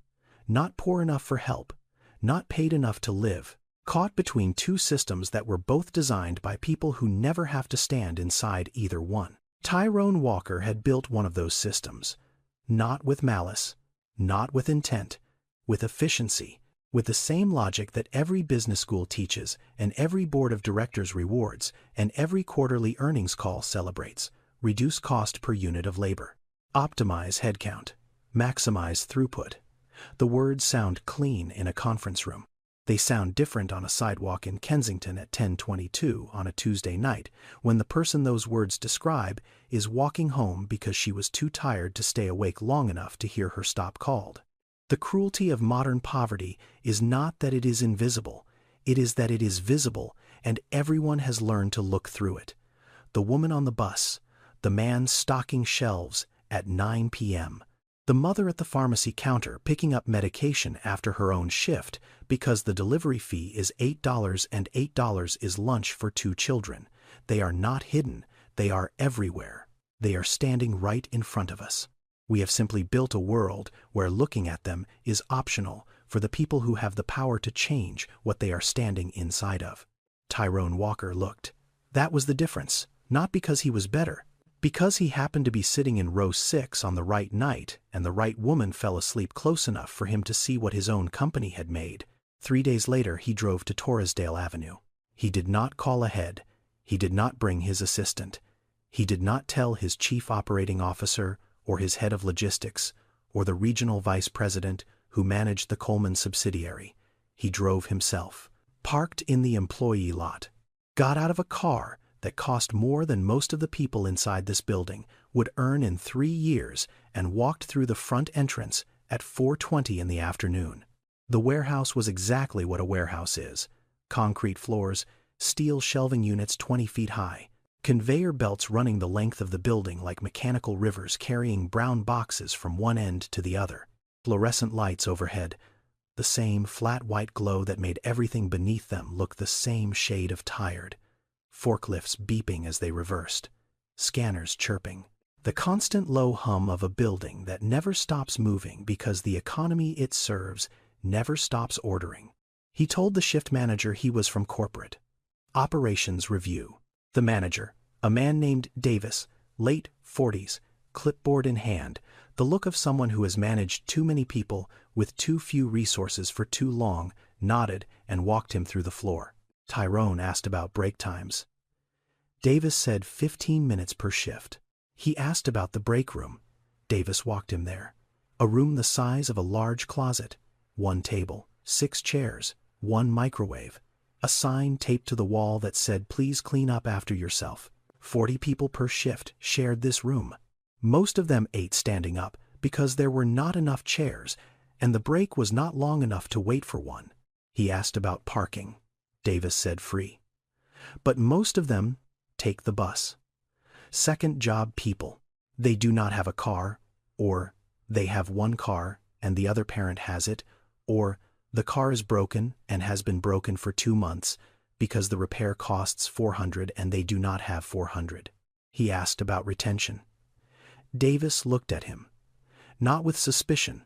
not poor enough for help, not paid enough to live, caught between two systems that were both designed by people who never have to stand inside either one. Tyrone Walker had built one of those systems, not with malice, not with intent, with efficiency, with the same logic that every business school teaches and every board of directors rewards and every quarterly earnings call celebrates. Reduce cost per unit of labor. Optimize headcount. Maximize throughput. The words sound clean in a conference room. They sound different on a sidewalk in Kensington at 10:22 on a Tuesday night when the person those words describe is walking home because she was too tired to stay awake long enough to hear her stop called. The cruelty of modern poverty is not that it is invisible. It is that it is visible and everyone has learned to look through it. The woman on the bus. The man stocking shelves at 9 p.m. The mother at the pharmacy counter picking up medication after her own shift because the delivery fee is $8 and $8 is lunch for 2 children. They are not hidden. They are everywhere. They are standing right in front of us. We have simply built a world where looking at them is optional for the people who have the power to change what they are standing inside of. Tyrone Walker looked. That was the difference, not because he was better. Because he happened to be sitting in row 6 on the right night and the right woman fell asleep close enough for him to see what his own company had made. 3 days later he drove to Torresdale Avenue. He did not call ahead. He did not bring his assistant. He did not tell his chief operating officer or his head of logistics or the regional vice president who managed the Coleman subsidiary. He drove himself, parked in the employee lot, got out of a car that cost more than most of the people inside this building would earn in 3 years and walked through the front entrance at 4:20 in the afternoon. The warehouse was exactly what a warehouse is. Concrete floors, steel shelving units 20 feet high, conveyor belts running the length of the building like mechanical rivers carrying brown boxes from one end to the other. Fluorescent lights overhead, the same flat white glow that made everything beneath them look the same shade of tired. Forklifts beeping as they reversed, scanners chirping. The constant low hum of a building that never stops moving because the economy it serves never stops ordering. He told the shift manager he was from corporate. Operations review. The manager, a man named Davis, late 40s, clipboard in hand, the look of someone who has managed too many people with too few resources for too long, nodded and walked him through the floor. Tyrone asked about break times. Davis said 15 minutes per shift. He asked about the break room. Davis walked him there. A room the size of a large closet. 1 table, 6 chairs, 1 microwave. A sign taped to the wall that said, "Please clean up after yourself." 40 people per shift shared this room. Most of them ate standing up because there were not enough chairs, and the break was not long enough to wait for one. He asked about parking. Davis said free. But most of them take the bus. Second job people. They do not have a car, or they have 1 car and the other parent has it, or the car is broken and has been broken for 2 months because the repair costs $400 and they do not have $400. He asked about retention. Davis looked at him. Not with suspicion.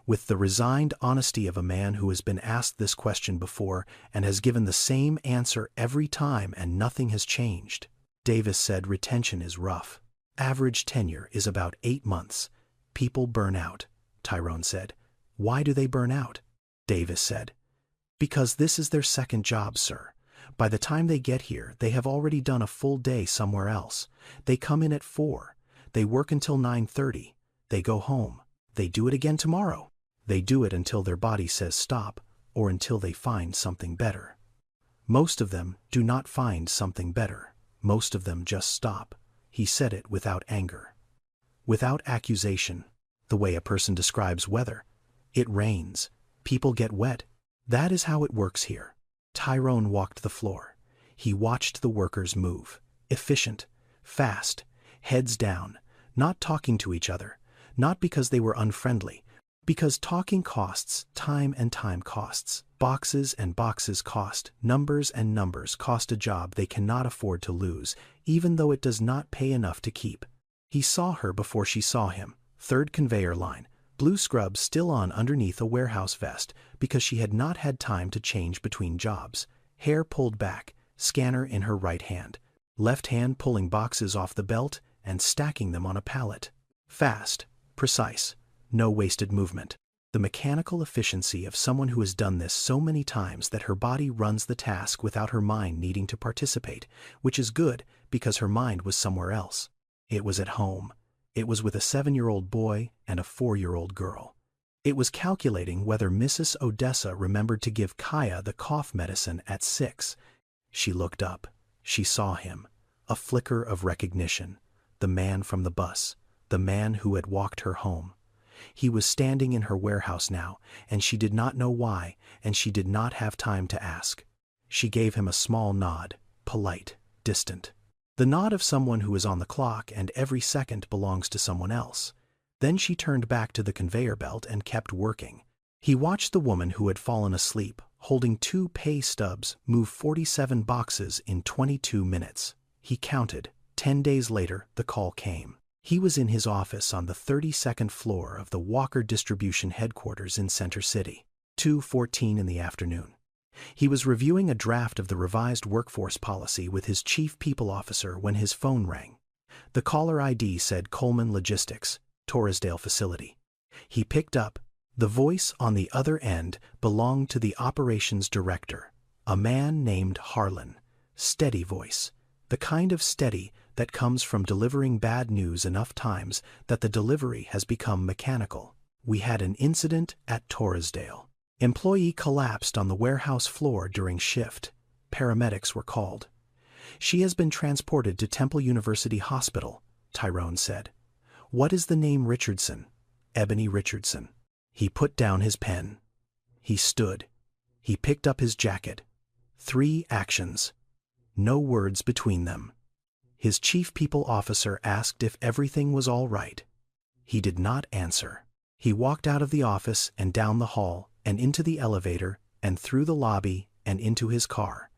With the resigned honesty of a man who has been asked this question before and has given the same answer every time and nothing has changed. Davis said retention is rough. Average tenure is about 8 months. People burn out, Tyrone said. Why do they burn out? Davis said. Because this is their second job, sir. By the time they get here, they have already done a full day somewhere else. They come in at 4. They work until 9:30. They go home. They do it again tomorrow. They do it until their body says stop, or until they find something better. Most of them do not find something better. Most of them just stop. He said it without anger. Without accusation. The way a person describes weather. It rains. People get wet. That is how it works here. Tyrone walked the floor. He watched the workers move. Efficient. Fast. Heads down. Not talking to each other. Not because they were unfriendly. Because talking costs, time and time costs. Boxes and boxes cost, numbers and numbers cost a job they cannot afford to lose, even though it does not pay enough to keep. He saw her before she saw him. Third conveyor line, blue scrubs still on underneath a warehouse vest because she had not had time to change between jobs. Hair pulled back, scanner in her right hand. Left hand pulling boxes off the belt and stacking them on a pallet. Fast, precise. No wasted movement. The mechanical efficiency of someone who has done this so many times that her body runs the task without her mind needing to participate, which is good because her mind was somewhere else. It was at home. It was with a 7-year-old boy and a 4-year-old girl. It was calculating whether Mrs. Odessa remembered to give Kaya the cough medicine at 6. She looked up. She saw him. A flicker of recognition. The man from the bus. The man who had walked her home. He was standing in her warehouse now, and she did not know why, and she did not have time to ask. She gave him a small nod, polite, distant. The nod of someone who is on the clock and every second belongs to someone else. Then she turned back to the conveyor belt and kept working. He watched the woman who had fallen asleep, holding 2 pay stubs, move 47 boxes in 22 minutes. He counted. 10 days later, the call came. He was in his office on the 32nd floor of the Walker Distribution headquarters in Center City. 2:14 in the afternoon. He was reviewing a draft of the revised workforce policy with his chief people officer when his phone rang. The caller ID said Coleman Logistics, Torresdale facility. He picked up. The voice on the other end belonged to the operations director, a man named Harlan. Steady voice. The kind of steady that comes from delivering bad news enough times that the delivery has become mechanical. We had an incident at Torresdale. Employee collapsed on the warehouse floor during shift. Paramedics were called. She has been transported to Temple University Hospital, Tyrone said. What is the name Richardson? Ebony Richardson. He put down his pen. He stood. He picked up his jacket. 3 actions. No words between them. His chief people officer asked if everything was all right. He did not answer. He walked out of the office and down the hall and into the elevator and through the lobby and into his car,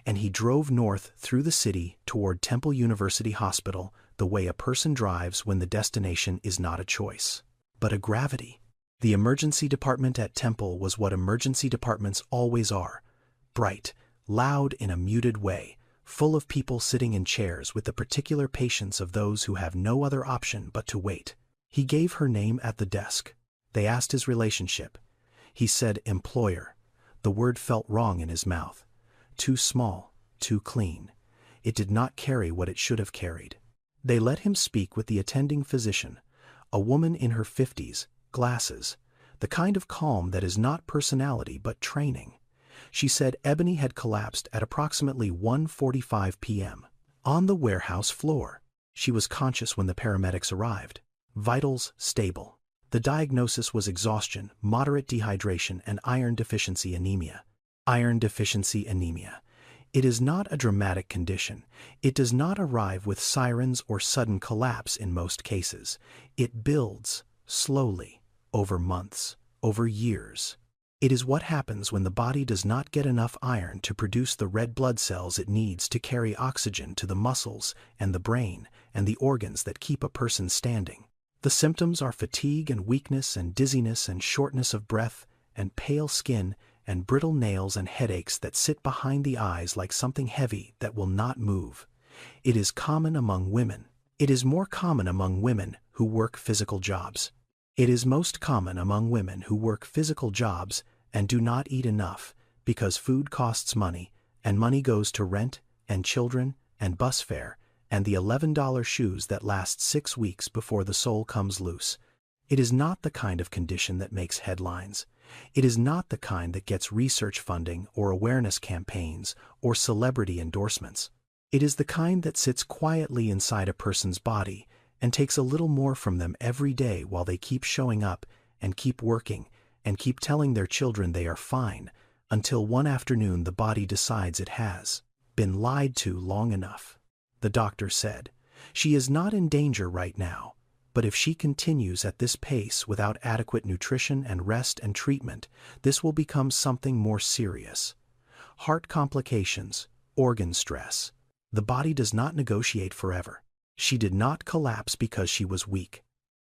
and he drove north through the city toward Temple University Hospital the way a person drives when the destination is not a choice, but a gravity. The emergency department at Temple was what emergency departments always are, bright, loud in a muted way, full of people sitting in chairs with the particular patience of those who have no other option but to wait. He gave her name at the desk. They asked his relationship. He said employer. The word felt wrong in his mouth. Too small, too clean. It did not carry what it should have carried. They let him speak with the attending physician, a woman in her 50s, glasses, the kind of calm that is not personality but training. She said Ebony had collapsed at approximately 1:45 p.m. on the warehouse floor. She was conscious when the paramedics arrived. Vitals stable. The diagnosis was exhaustion, moderate dehydration, and iron deficiency anemia. Iron deficiency anemia. It is not a dramatic condition. It does not arrive with sirens or sudden collapse in most cases. It builds, slowly, over months, over years. It is what happens when the body does not get enough iron to produce the red blood cells it needs to carry oxygen to the muscles and the brain and the organs that keep a person standing. The symptoms are fatigue and weakness and dizziness and shortness of breath and pale skin and brittle nails and headaches that sit behind the eyes like something heavy that will not move. It is common among women. It is more common among women who work physical jobs. It is most common among women who work physical jobs and do not eat enough because food costs money, and money goes to rent and children and bus fare and the $11 shoes that last 6 weeks before the sole comes loose. It is not the kind of condition that makes headlines. It is not the kind that gets research funding or awareness campaigns or celebrity endorsements. It is the kind that sits quietly inside a person's body and takes a little more from them every day while they keep showing up and keep working and keep telling their children they are fine until one afternoon the body decides it has been lied to long enough. The doctor said, "She is not in danger right now, but if she continues at this pace without adequate nutrition and rest and treatment, this will become something more serious. Heart complications, organ stress. The body does not negotiate forever." She did not collapse because she was weak.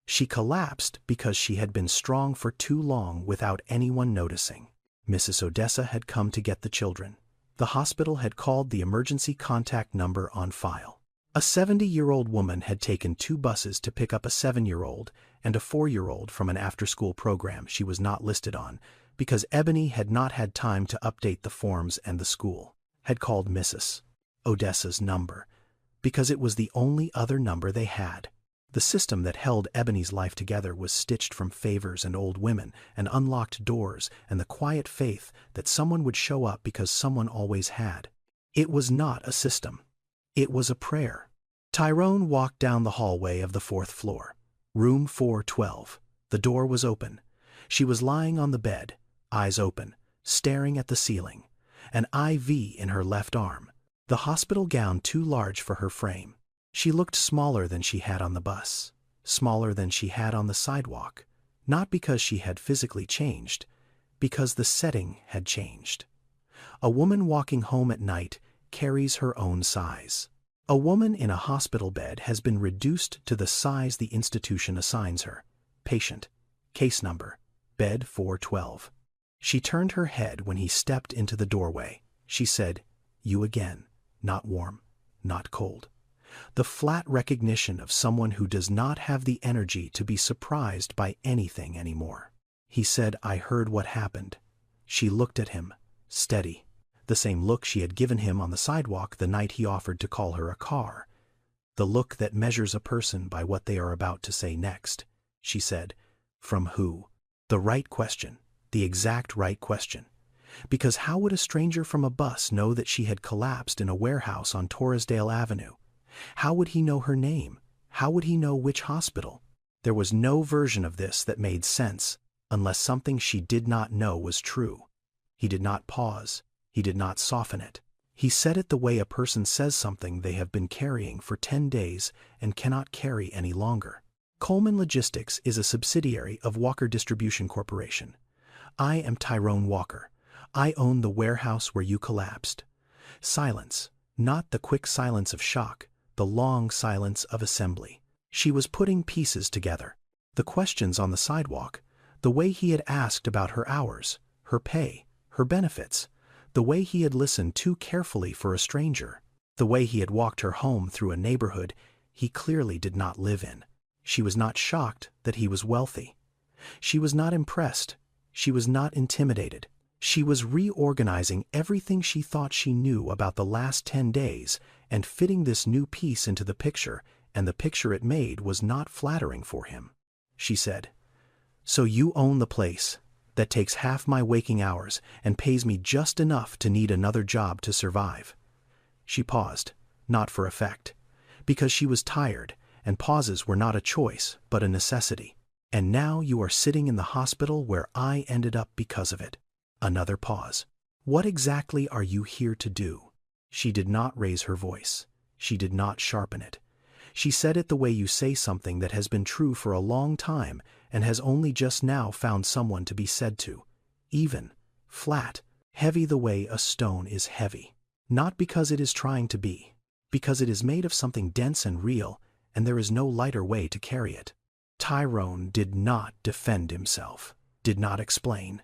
She collapsed because she had been strong for too long without anyone noticing. Mrs. Odessa had come to get the children. The hospital had called the emergency contact number on file. A 70-year-old woman had taken 2 buses to pick up a 7-year-old and a 4-year-old from an after-school program she was not listed on because Ebony had not had time to update the forms, and the school had called Mrs. Odessa's number because it was the only other number they had. The system that held Ebony's life together was stitched from favors and old women and unlocked doors and the quiet faith that someone would show up because someone always had. It was not a system. It was a prayer. Tyrone walked down the hallway of the 4th floor. Room 412. The door was open. She was lying on the bed, eyes open, staring at the ceiling, an IV in her left arm, the hospital gown too large for her frame. She looked smaller than she had on the bus, smaller than she had on the sidewalk, not because she had physically changed, because the setting had changed. A woman walking home at night carries her own size. A woman in a hospital bed has been reduced to the size the institution assigns her. Patient, case number, bed 412. She turned her head when he stepped into the doorway. She said, "You again, not warm, not cold." The flat recognition of someone who does not have the energy to be surprised by anything anymore. He said, "I heard what happened." She looked at him, steady. The same look she had given him on the sidewalk the night he offered to call her a car. The look that measures a person by what they are about to say next. She said, "From who?" The right question, the exact right question. Because how would a stranger from a bus know that she had collapsed in a warehouse on Torresdale Avenue? How would he know her name? How would he know which hospital? There was no version of this that made sense, unless something she did not know was true. He did not pause. He did not soften it. He said it the way a person says something they have been carrying for 10 days and cannot carry any longer. Coleman Logistics is a subsidiary of Walker Distribution Corporation. I am Tyrone Walker. I own the warehouse where you collapsed. Silence, not the quick silence of shock, the long silence of assembly. She was putting pieces together. The questions on the sidewalk, the way he had asked about her hours, her pay, her benefits, the way he had listened too carefully for a stranger, the way he had walked her home through a neighborhood he clearly did not live in. She was not shocked that he was wealthy. She was not impressed. She was not intimidated. She was reorganizing everything she thought she knew about the last 10 days and fitting this new piece into the picture, and the picture it made was not flattering for him. She said, "So you own the place that takes half my waking hours and pays me just enough to need another job to survive." She paused, not for effect, because she was tired, and pauses were not a choice but a necessity. "And now you are sitting in the hospital where I ended up because of it." Another pause. "What exactly are you here to do?" She did not raise her voice. She did not sharpen it. She said it the way you say something that has been true for a long time and has only just now found someone to be said to. even, flat, heavy the way a stone is heavy. Not because it is trying to be, because it is made of something dense and real, and there is no lighter way to carry it. Tyrone did not defend himself, did not explain,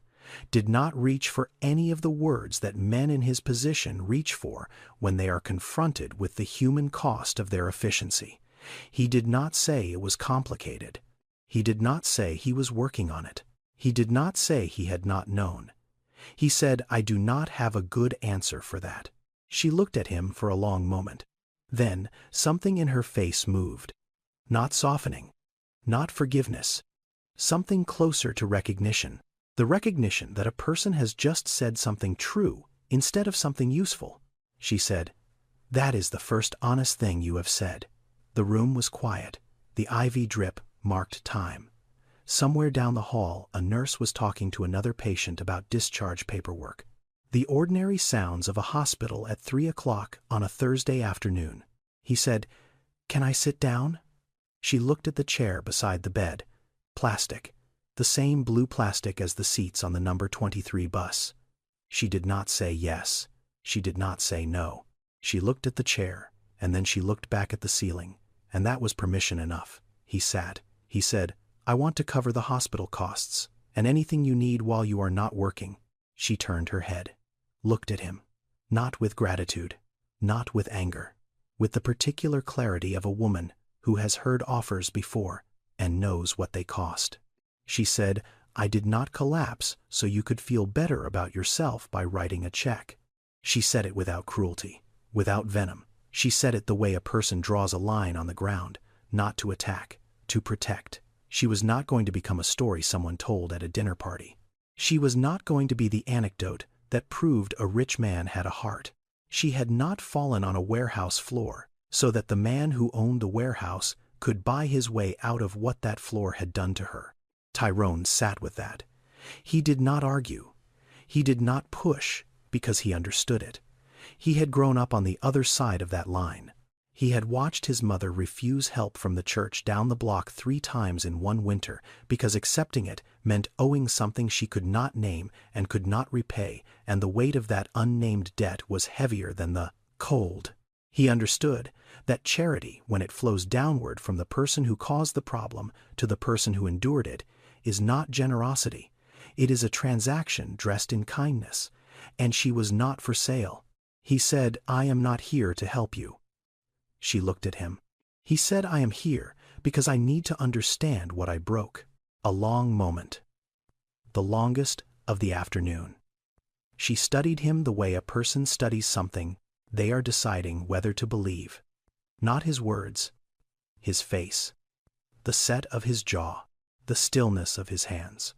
did not reach for any of the words that men in his position reach for when they are confronted with the human cost of their efficiency. He did not say it was complicated. He did not say he was working on it. He did not say he had not known. He said, "I do not have a good answer for that." She looked at him for a long moment. Then something in her face moved. Not softening, not forgiveness. Something closer to recognition. The recognition that a person has just said something true instead of something useful. She said, "That is the first honest thing you have said." The room was quiet. The IV drip marked time. Somewhere down the hall, a nurse was talking to another patient about discharge paperwork. The ordinary sounds of a hospital at 3 o'clock on a Thursday afternoon. He said, "Can I sit down?" She looked at the chair beside the bed. Plastic. The same blue plastic as the seats on the number 23 bus. She did not say yes. She did not say no. She looked at the chair, and then she looked back at the ceiling, and that was permission enough. He sat. He said, "I want to cover the hospital costs, and anything you need while you are not working." She turned her head, looked at him, not with gratitude, not with anger, with the particular clarity of a woman who has heard offers before and knows what they cost. She said, "I did not collapse so you could feel better about yourself by writing a check." She said it without cruelty, without venom. She said it the way a person draws a line on the ground, not to attack, to protect. She was not going to become a story someone told at a dinner party. She was not going to be the anecdote that proved a rich man had a heart. She had not fallen on a warehouse floor so that the man who owned the warehouse could buy his way out of what that floor had done to her. Tyrone sat with that. He did not argue. He did not push because he understood it. He had grown up on the other side of that line. He had watched his mother refuse help from the church down the block 3 times in one winter because accepting it meant owing something she could not name and could not repay, and the weight of that unnamed debt was heavier than the cold. He understood that charity, when it flows downward from the person who caused the problem to the person who endured it, is not generosity. It is a transaction dressed in kindness, and she was not for sale. He said, "I am not here to help you." She looked at him. He said, "I am here because I need to understand what I broke." A long moment. The longest of the afternoon. She studied him the way a person studies something they are deciding whether to believe. Not his words, his face, the set of his jaw, the stillness of his hands.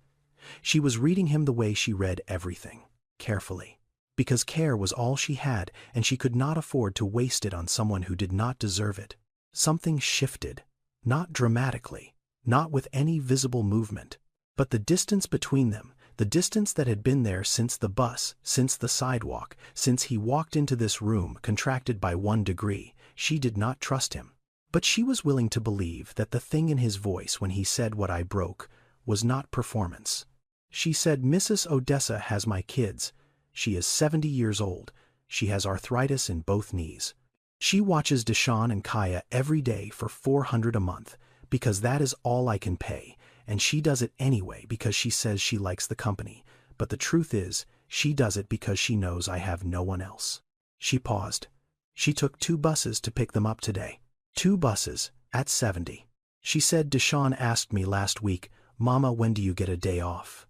She was reading him the way she read everything, carefully, because care was all she had and she could not afford to waste it on someone who did not deserve it. Something shifted, not dramatically, not with any visible movement, but the distance between them, the distance that had been there since the bus, since the sidewalk, since he walked into this room, contracted by 1 degree. She did not trust him. But she was willing to believe that the thing in his voice when he said what I broke was not performance. She said, "Mrs. Odessa has my kids. She is 70 years old. She has arthritis in both knees. She watches Deshaun and Kaya every day for $400 a month because that is all I can pay, and she does it anyway because she says she likes the company, but the truth is, she does it because she knows I have no one else." She paused. She took 2 buses to pick them up today. 2 buses, at 70. She said, "Deshaun asked me last week, 'Mama, when do you get a day off?'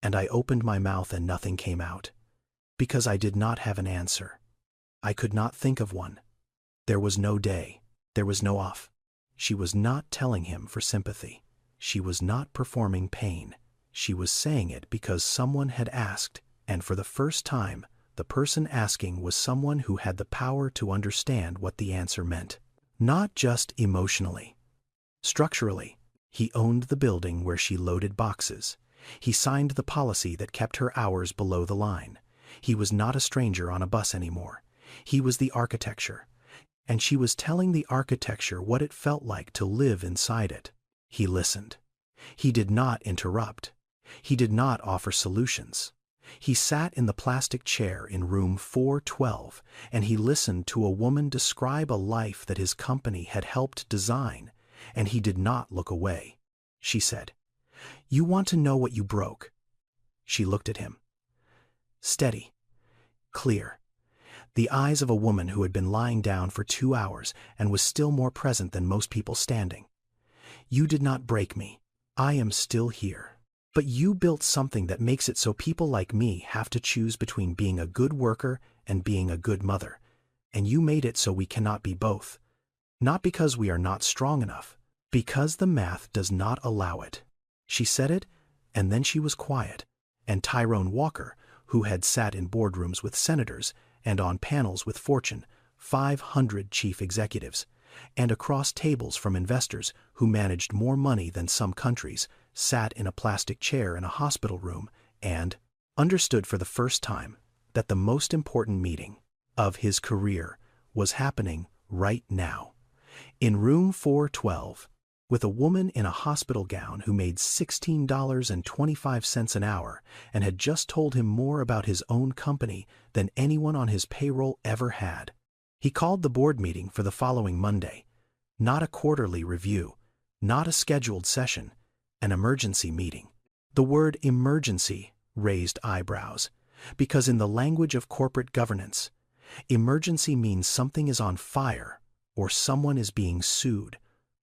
And I opened my mouth and nothing came out. Because I did not have an answer. I could not think of one. There was no day. There was no off." She was not telling him for sympathy. She was not performing pain. She was saying it because someone had asked, and for the first time, the person asking was someone who had the power to understand what the answer meant. Not just emotionally. Structurally, he owned the building where she loaded boxes. He signed the policy that kept her hours below the line. He was not a stranger on a bus anymore. He was the architecture. And she was telling the architecture what it felt like to live inside it. He listened. He did not interrupt. He did not offer solutions. He sat in the plastic chair in room 412, and he listened to a woman describe a life that his company had helped design, and he did not look away. She said, "You want to know what you broke?" She looked at him. Steady. Clear. The eyes of a woman who had been lying down for 2 hours and was still more present than most people standing. "You did not break me. I am still here. But you built something that makes it so people like me have to choose between being a good worker and being a good mother. And you made it so we cannot be both. Not because we are not strong enough, because the math does not allow it." She said it, and then she was quiet, and Tyrone Walker, who had sat in boardrooms with senators and on panels with Fortune 500 chief executives, and across tables from investors who managed more money than some countries, sat in a plastic chair in a hospital room and understood for the first time that the most important meeting of his career was happening right now. In room 412, with a woman in a hospital gown who made $16.25 an hour and had just told him more about his own company than anyone on his payroll ever had. He called the board meeting for the following Monday. Not a quarterly review, not a scheduled session, an emergency meeting. The word emergency raised eyebrows, because in the language of corporate governance, emergency means something is on fire, or someone is being sued,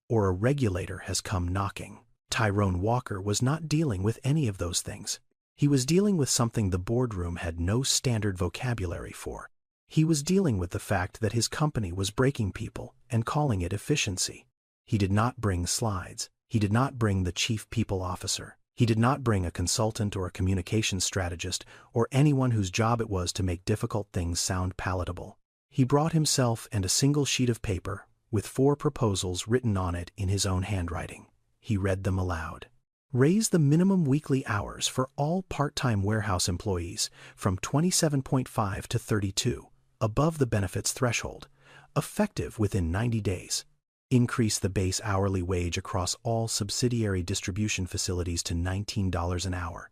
or a regulator has come knocking. Tyrone Walker was not dealing with any of those things. He was dealing with something the boardroom had no standard vocabulary for. He was dealing with the fact that his company was breaking people and calling it efficiency. He did not bring slides. He did not bring the chief people officer. He did not bring a consultant or a communications strategist or anyone whose job it was to make difficult things sound palatable. He brought himself and a single sheet of paper with 4 proposals written on it in his own handwriting. He read them aloud. Raise the minimum weekly hours for all part-time warehouse employees from 27.5 to 32, above the benefits threshold, effective within 90 days. Increase the base hourly wage across all subsidiary distribution facilities to $19 an hour.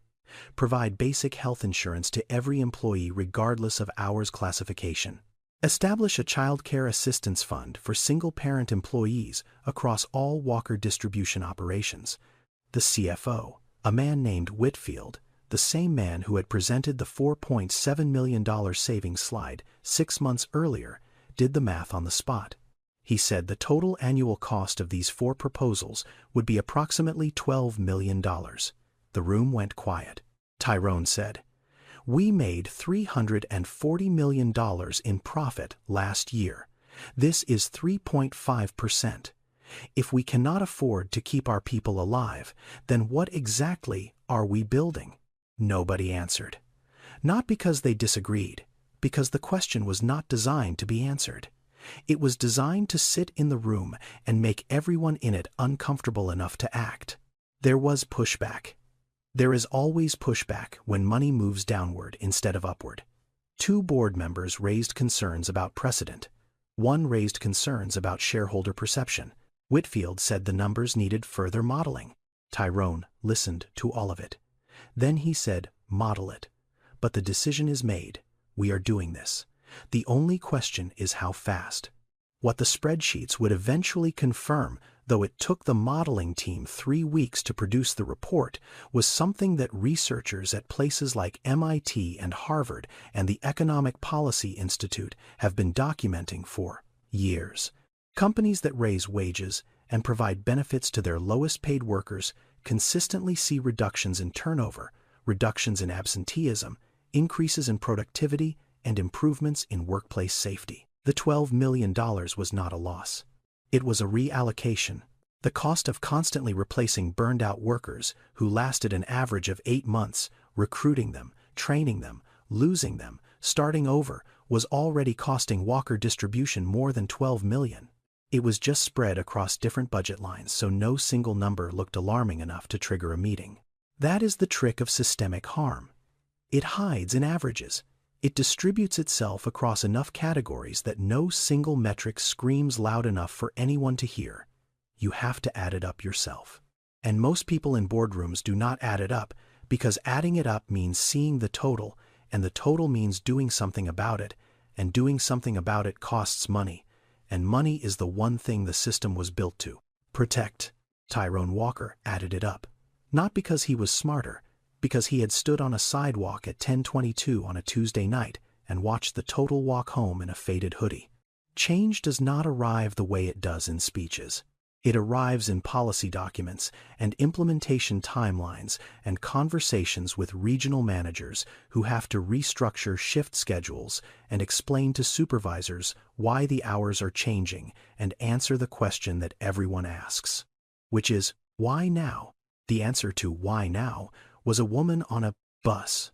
Provide basic health insurance to every employee regardless of hours classification. Establish a child care assistance fund for single-parent employees across all Walker distribution operations. The CFO, a man named Whitfield, the same man who had presented the $4.7 million savings slide 6 months earlier, did the math on the spot. He said the total annual cost of these 4 proposals would be approximately $12 million. The room went quiet. Tyrone said, "We made $340 million in profit last year. This is 3.5%. If we cannot afford to keep our people alive, then what exactly are we building?" Nobody answered. Not because they disagreed, because the question was not designed to be answered. It was designed to sit in the room and make everyone in it uncomfortable enough to act. There was pushback. There is always pushback when money moves downward instead of upward. 2 board members raised concerns about precedent. 1 raised concerns about shareholder perception. Whitfield said the numbers needed further modeling. Tyrone listened to all of it. Then he said, "Model it. But the decision is made. We are doing this. The only question is how fast." What the spreadsheets would eventually confirm, though it took the modeling team 3 weeks to produce the report, was something that researchers at places like MIT and Harvard and the Economic Policy Institute have been documenting for years. Companies that raise wages and provide benefits to their lowest-paid workers consistently see reductions in turnover, reductions in absenteeism, increases in productivity, and improvements in workplace safety. The $12 million was not a loss. It was a reallocation. The cost of constantly replacing burned-out workers who lasted an average of 8 months, recruiting them, training them, losing them, starting over, was already costing Walker Distribution more than $12 million. It was just spread across different budget lines, so no single number looked alarming enough to trigger a meeting. That is the trick of systemic harm. It hides in averages. It distributes itself across enough categories that no single metric screams loud enough for anyone to hear. You have to add it up yourself. And most people in boardrooms do not add it up Because adding it up means seeing the total, and the total means doing something about it, and doing something about it costs money, and money is the one thing the system was built to protect. Tyrone Walker added it up. Not because he was smarter, because he had stood on a sidewalk at 10:22 on a Tuesday night and watched the total walk home in a faded hoodie. Change does not arrive the way it does in speeches. It arrives in policy documents and implementation timelines and conversations with regional managers who have to restructure shift schedules and explain to supervisors why the hours are changing and answer the question that everyone asks, which is, why now? The answer to why now was a woman on a bus.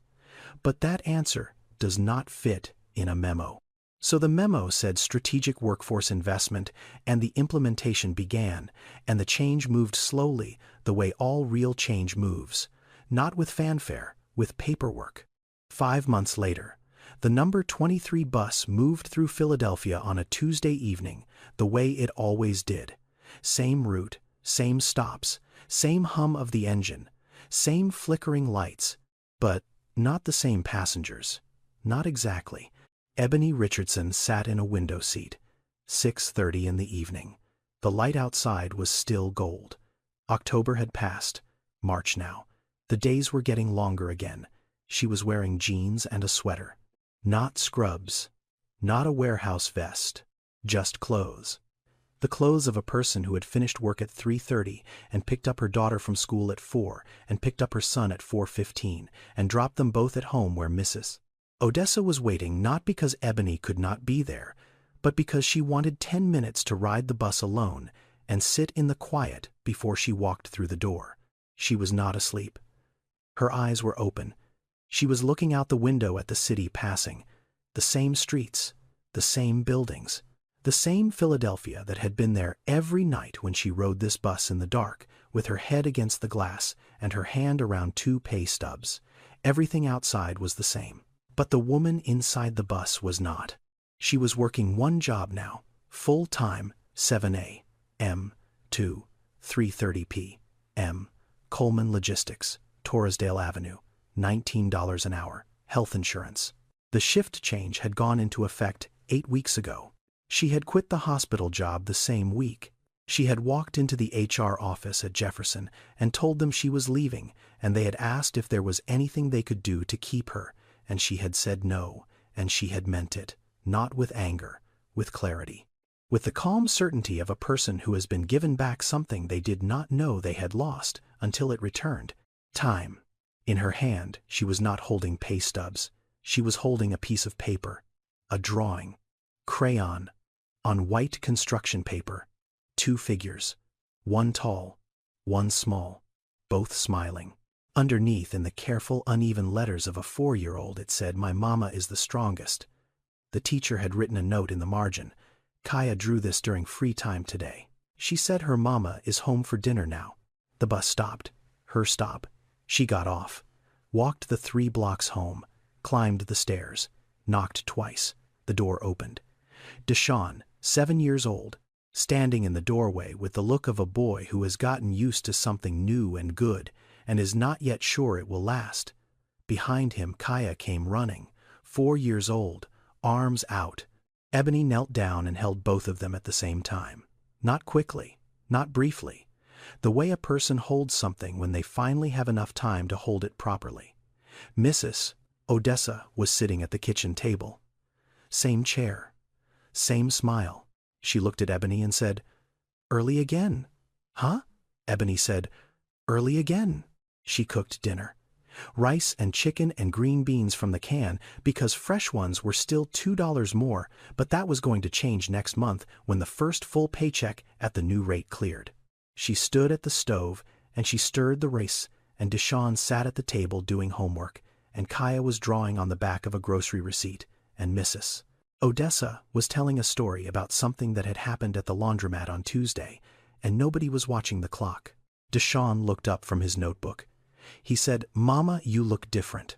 But that answer does not fit in a memo. So the memo said strategic workforce investment, and the implementation began, and the change moved slowly, the way all real change moves. Not with fanfare, with paperwork. 5 months later, the number 23 bus moved through Philadelphia on a Tuesday evening, the way it always did. Same route, same stops, same hum of the engine, same flickering lights, but not the same passengers. Not exactly. Ebony Richardson sat in a window seat. 6:30 in the evening. The light outside was still gold. October had passed. March now. The days were getting longer again. She was wearing jeans and a sweater. Not scrubs. Not a warehouse vest. Just clothes. The clothes of a person who had finished work at 3:30 and picked up her daughter from school at 4 and picked up her son at 4:15 and dropped them both at home where Mrs. Odessa was waiting, not because Ebony could not be there, but because she wanted 10 minutes to ride the bus alone and sit in the quiet before she walked through the door. She was not asleep. Her eyes were open. She was looking out the window at the city passing, the same streets, the same buildings, the same Philadelphia that had been there every night when she rode this bus in the dark, with her head against the glass and her hand around 2 pay stubs. Everything outside was the same. But the woman inside the bus was not. She was working one job now, full-time, 7 a.m. to 3:30 p.m. Coleman Logistics, Torresdale Avenue, $19 an hour, health insurance. The shift change had gone into effect 8 weeks ago. She had quit the hospital job the same week. She had walked into the HR office at Jefferson and told them she was leaving, and they had asked if there was anything they could do to keep her. And she had said no, and she had meant it, not with anger, with clarity. With the calm certainty of a person who has been given back something they did not know they had lost until it returned. Time. In her hand, she was not holding pay stubs. She was holding a piece of paper, a drawing, crayon, on white construction paper. 2 figures, one tall, one small, both smiling. Underneath, in the careful, uneven letters of a 4-year-old, it said, "My mama is the strongest." The teacher had written a note in the margin. Kaya drew this during free time today. She said her mama is home for dinner now. The bus stopped. Her stop. She got off, walked the 3 blocks home, climbed the stairs, knocked twice. The door opened. Deshaun, 7 years old, standing in the doorway with the look of a boy who has gotten used to something new and good and is not yet sure it will last. Behind him, Kaya came running, 4 years old, arms out. Ebony knelt down and held both of them at the same time. Not quickly, not briefly. The way a person holds something when they finally have enough time to hold it properly. Mrs. Odessa was sitting at the kitchen table. Same chair. Same smile. She looked at Ebony and said, "Early again." "Huh?" Ebony said, "Early again." She cooked dinner. Rice and chicken and green beans from the can, because fresh ones were still $2 more, but that was going to change next month when the first full paycheck at the new rate cleared. She stood at the stove and she stirred the rice, and Deshaun sat at the table doing homework, and Kaya was drawing on the back of a grocery receipt, and Mrs. Odessa was telling a story about something that had happened at the laundromat on Tuesday, and nobody was watching the clock. Deshaun looked up from his notebook. He said, "Mama, you look different."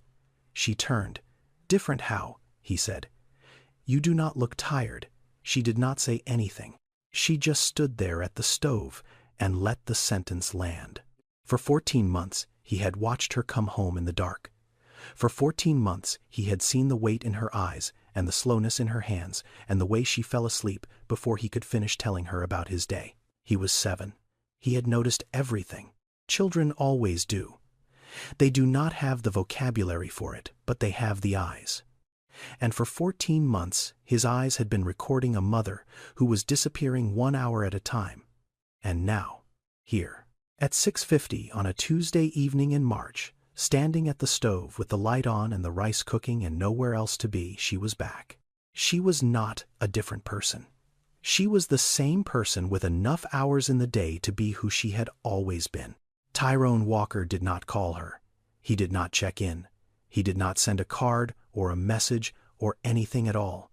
She turned. "Different how?" he said. "You do not look tired." She did not say anything. She just stood there at the stove and let the sentence land. For 14 months, He had watched her come home in the dark. For 14 months he had seen the weight in her eyes and the slowness in her hands and the way she fell asleep before he could finish telling her about his day. He was 7. He had noticed everything. Children always do. They do not have the vocabulary for it, but they have the eyes. And for 14 months his eyes had been recording a mother who was disappearing 1 hour at a time. And now, here, at 6:50 on a Tuesday evening in March, standing at the stove with the light on and the rice cooking and nowhere else to be, she was back. She was not a different person. She was the same person with enough hours in the day to be who she had always been. Tyrone Walker did not call her. He did not check in. He did not send a card or a message or anything at all.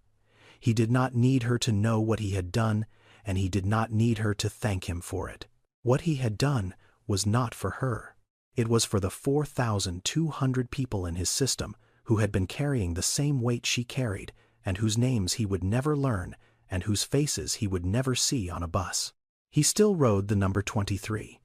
He did not need her to know what he had done, and he did not need her to thank him for it. What he had done was not for her. It was for the 4,200 people in his system who had been carrying the same weight she carried and whose names he would never learn and whose faces he would never see on a bus. He still rode the number 23,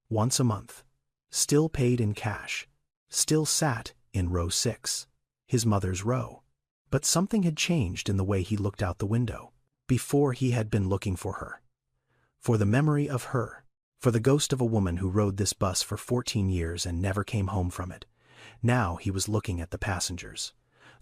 once a month, still paid in cash, still sat in row 6, his mother's row. But something had changed in the way he looked out the window. Before he had been looking for her, for the memory of her, for the ghost of a woman who rode this bus for 14 years and never came home from it. Now he was looking at the passengers.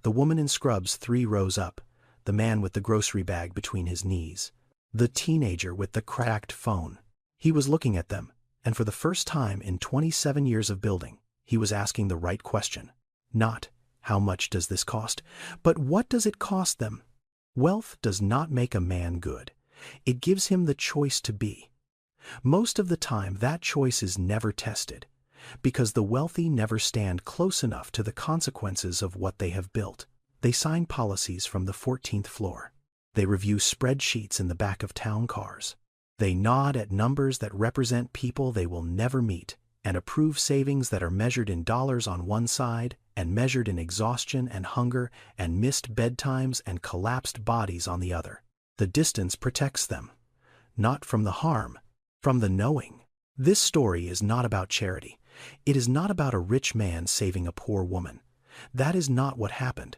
The woman in scrubs 3 rows up, the man with the grocery bag between his knees, the teenager with the cracked phone. He was looking at them, and for the first time in 27 years of building, he was asking the right question. Not, how much does this cost, but what does it cost them? Wealth does not make a man good. It gives him the choice to be. Most of the time that choice is never tested, because the wealthy never stand close enough to the consequences of what they have built. They sign policies from the 14th floor. They review spreadsheets in the back of town cars. They nod at numbers that represent people they will never meet, and approve savings that are measured in dollars on one side and measured in exhaustion and hunger and missed bedtimes and collapsed bodies on the other. The distance protects them, not from the harm, from the knowing. This story is not about charity. It is not about a rich man saving a poor woman. That is not what happened.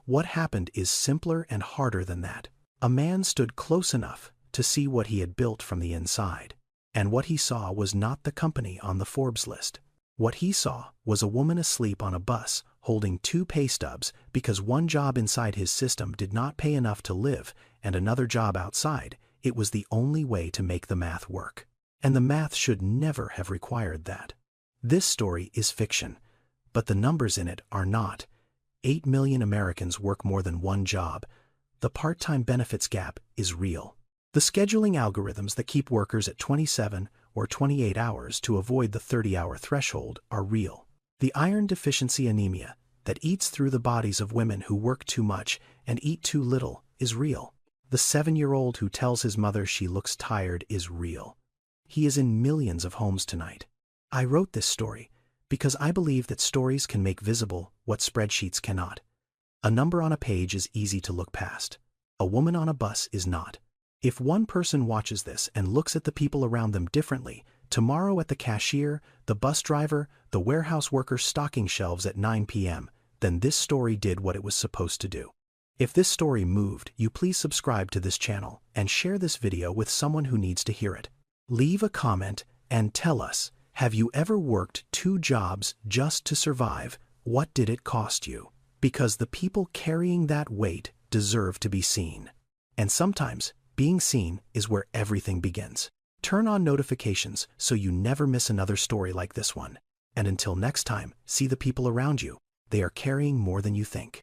What happened is simpler and harder than that. A man stood close enough to see what he had built from the inside. And what he saw was not the company on the Forbes list. What he saw was a woman asleep on a bus holding 2 pay stubs because one job inside his system did not pay enough to live and another job outside. It was the only way to make the math work. And the math should never have required that. This story is fiction, but the numbers in it are not. 8 million Americans work more than one job. The part-time benefits gap is real. The scheduling algorithms that keep workers at 27 or 28 hours to avoid the 30-hour threshold are real. The iron deficiency anemia that eats through the bodies of women who work too much and eat too little is real. The 7-year-old who tells his mother she looks tired is real. He is in millions of homes tonight. I wrote this story because I believe that stories can make visible what spreadsheets cannot. A number on a page is easy to look past. A woman on a bus is not. If one person watches this and looks at the people around them differently, tomorrow at the cashier, the bus driver, the warehouse worker stocking shelves at 9 p.m., then this story did what it was supposed to do. If this story moved you, please subscribe to this channel and share this video with someone who needs to hear it. Leave a comment and tell us, have you ever worked 2 jobs just to survive? What did it cost you? Because the people carrying that weight deserve to be seen. And sometimes, being seen is where everything begins. Turn on notifications so you never miss another story like this one. And until next time, see the people around you. They are carrying more than you think.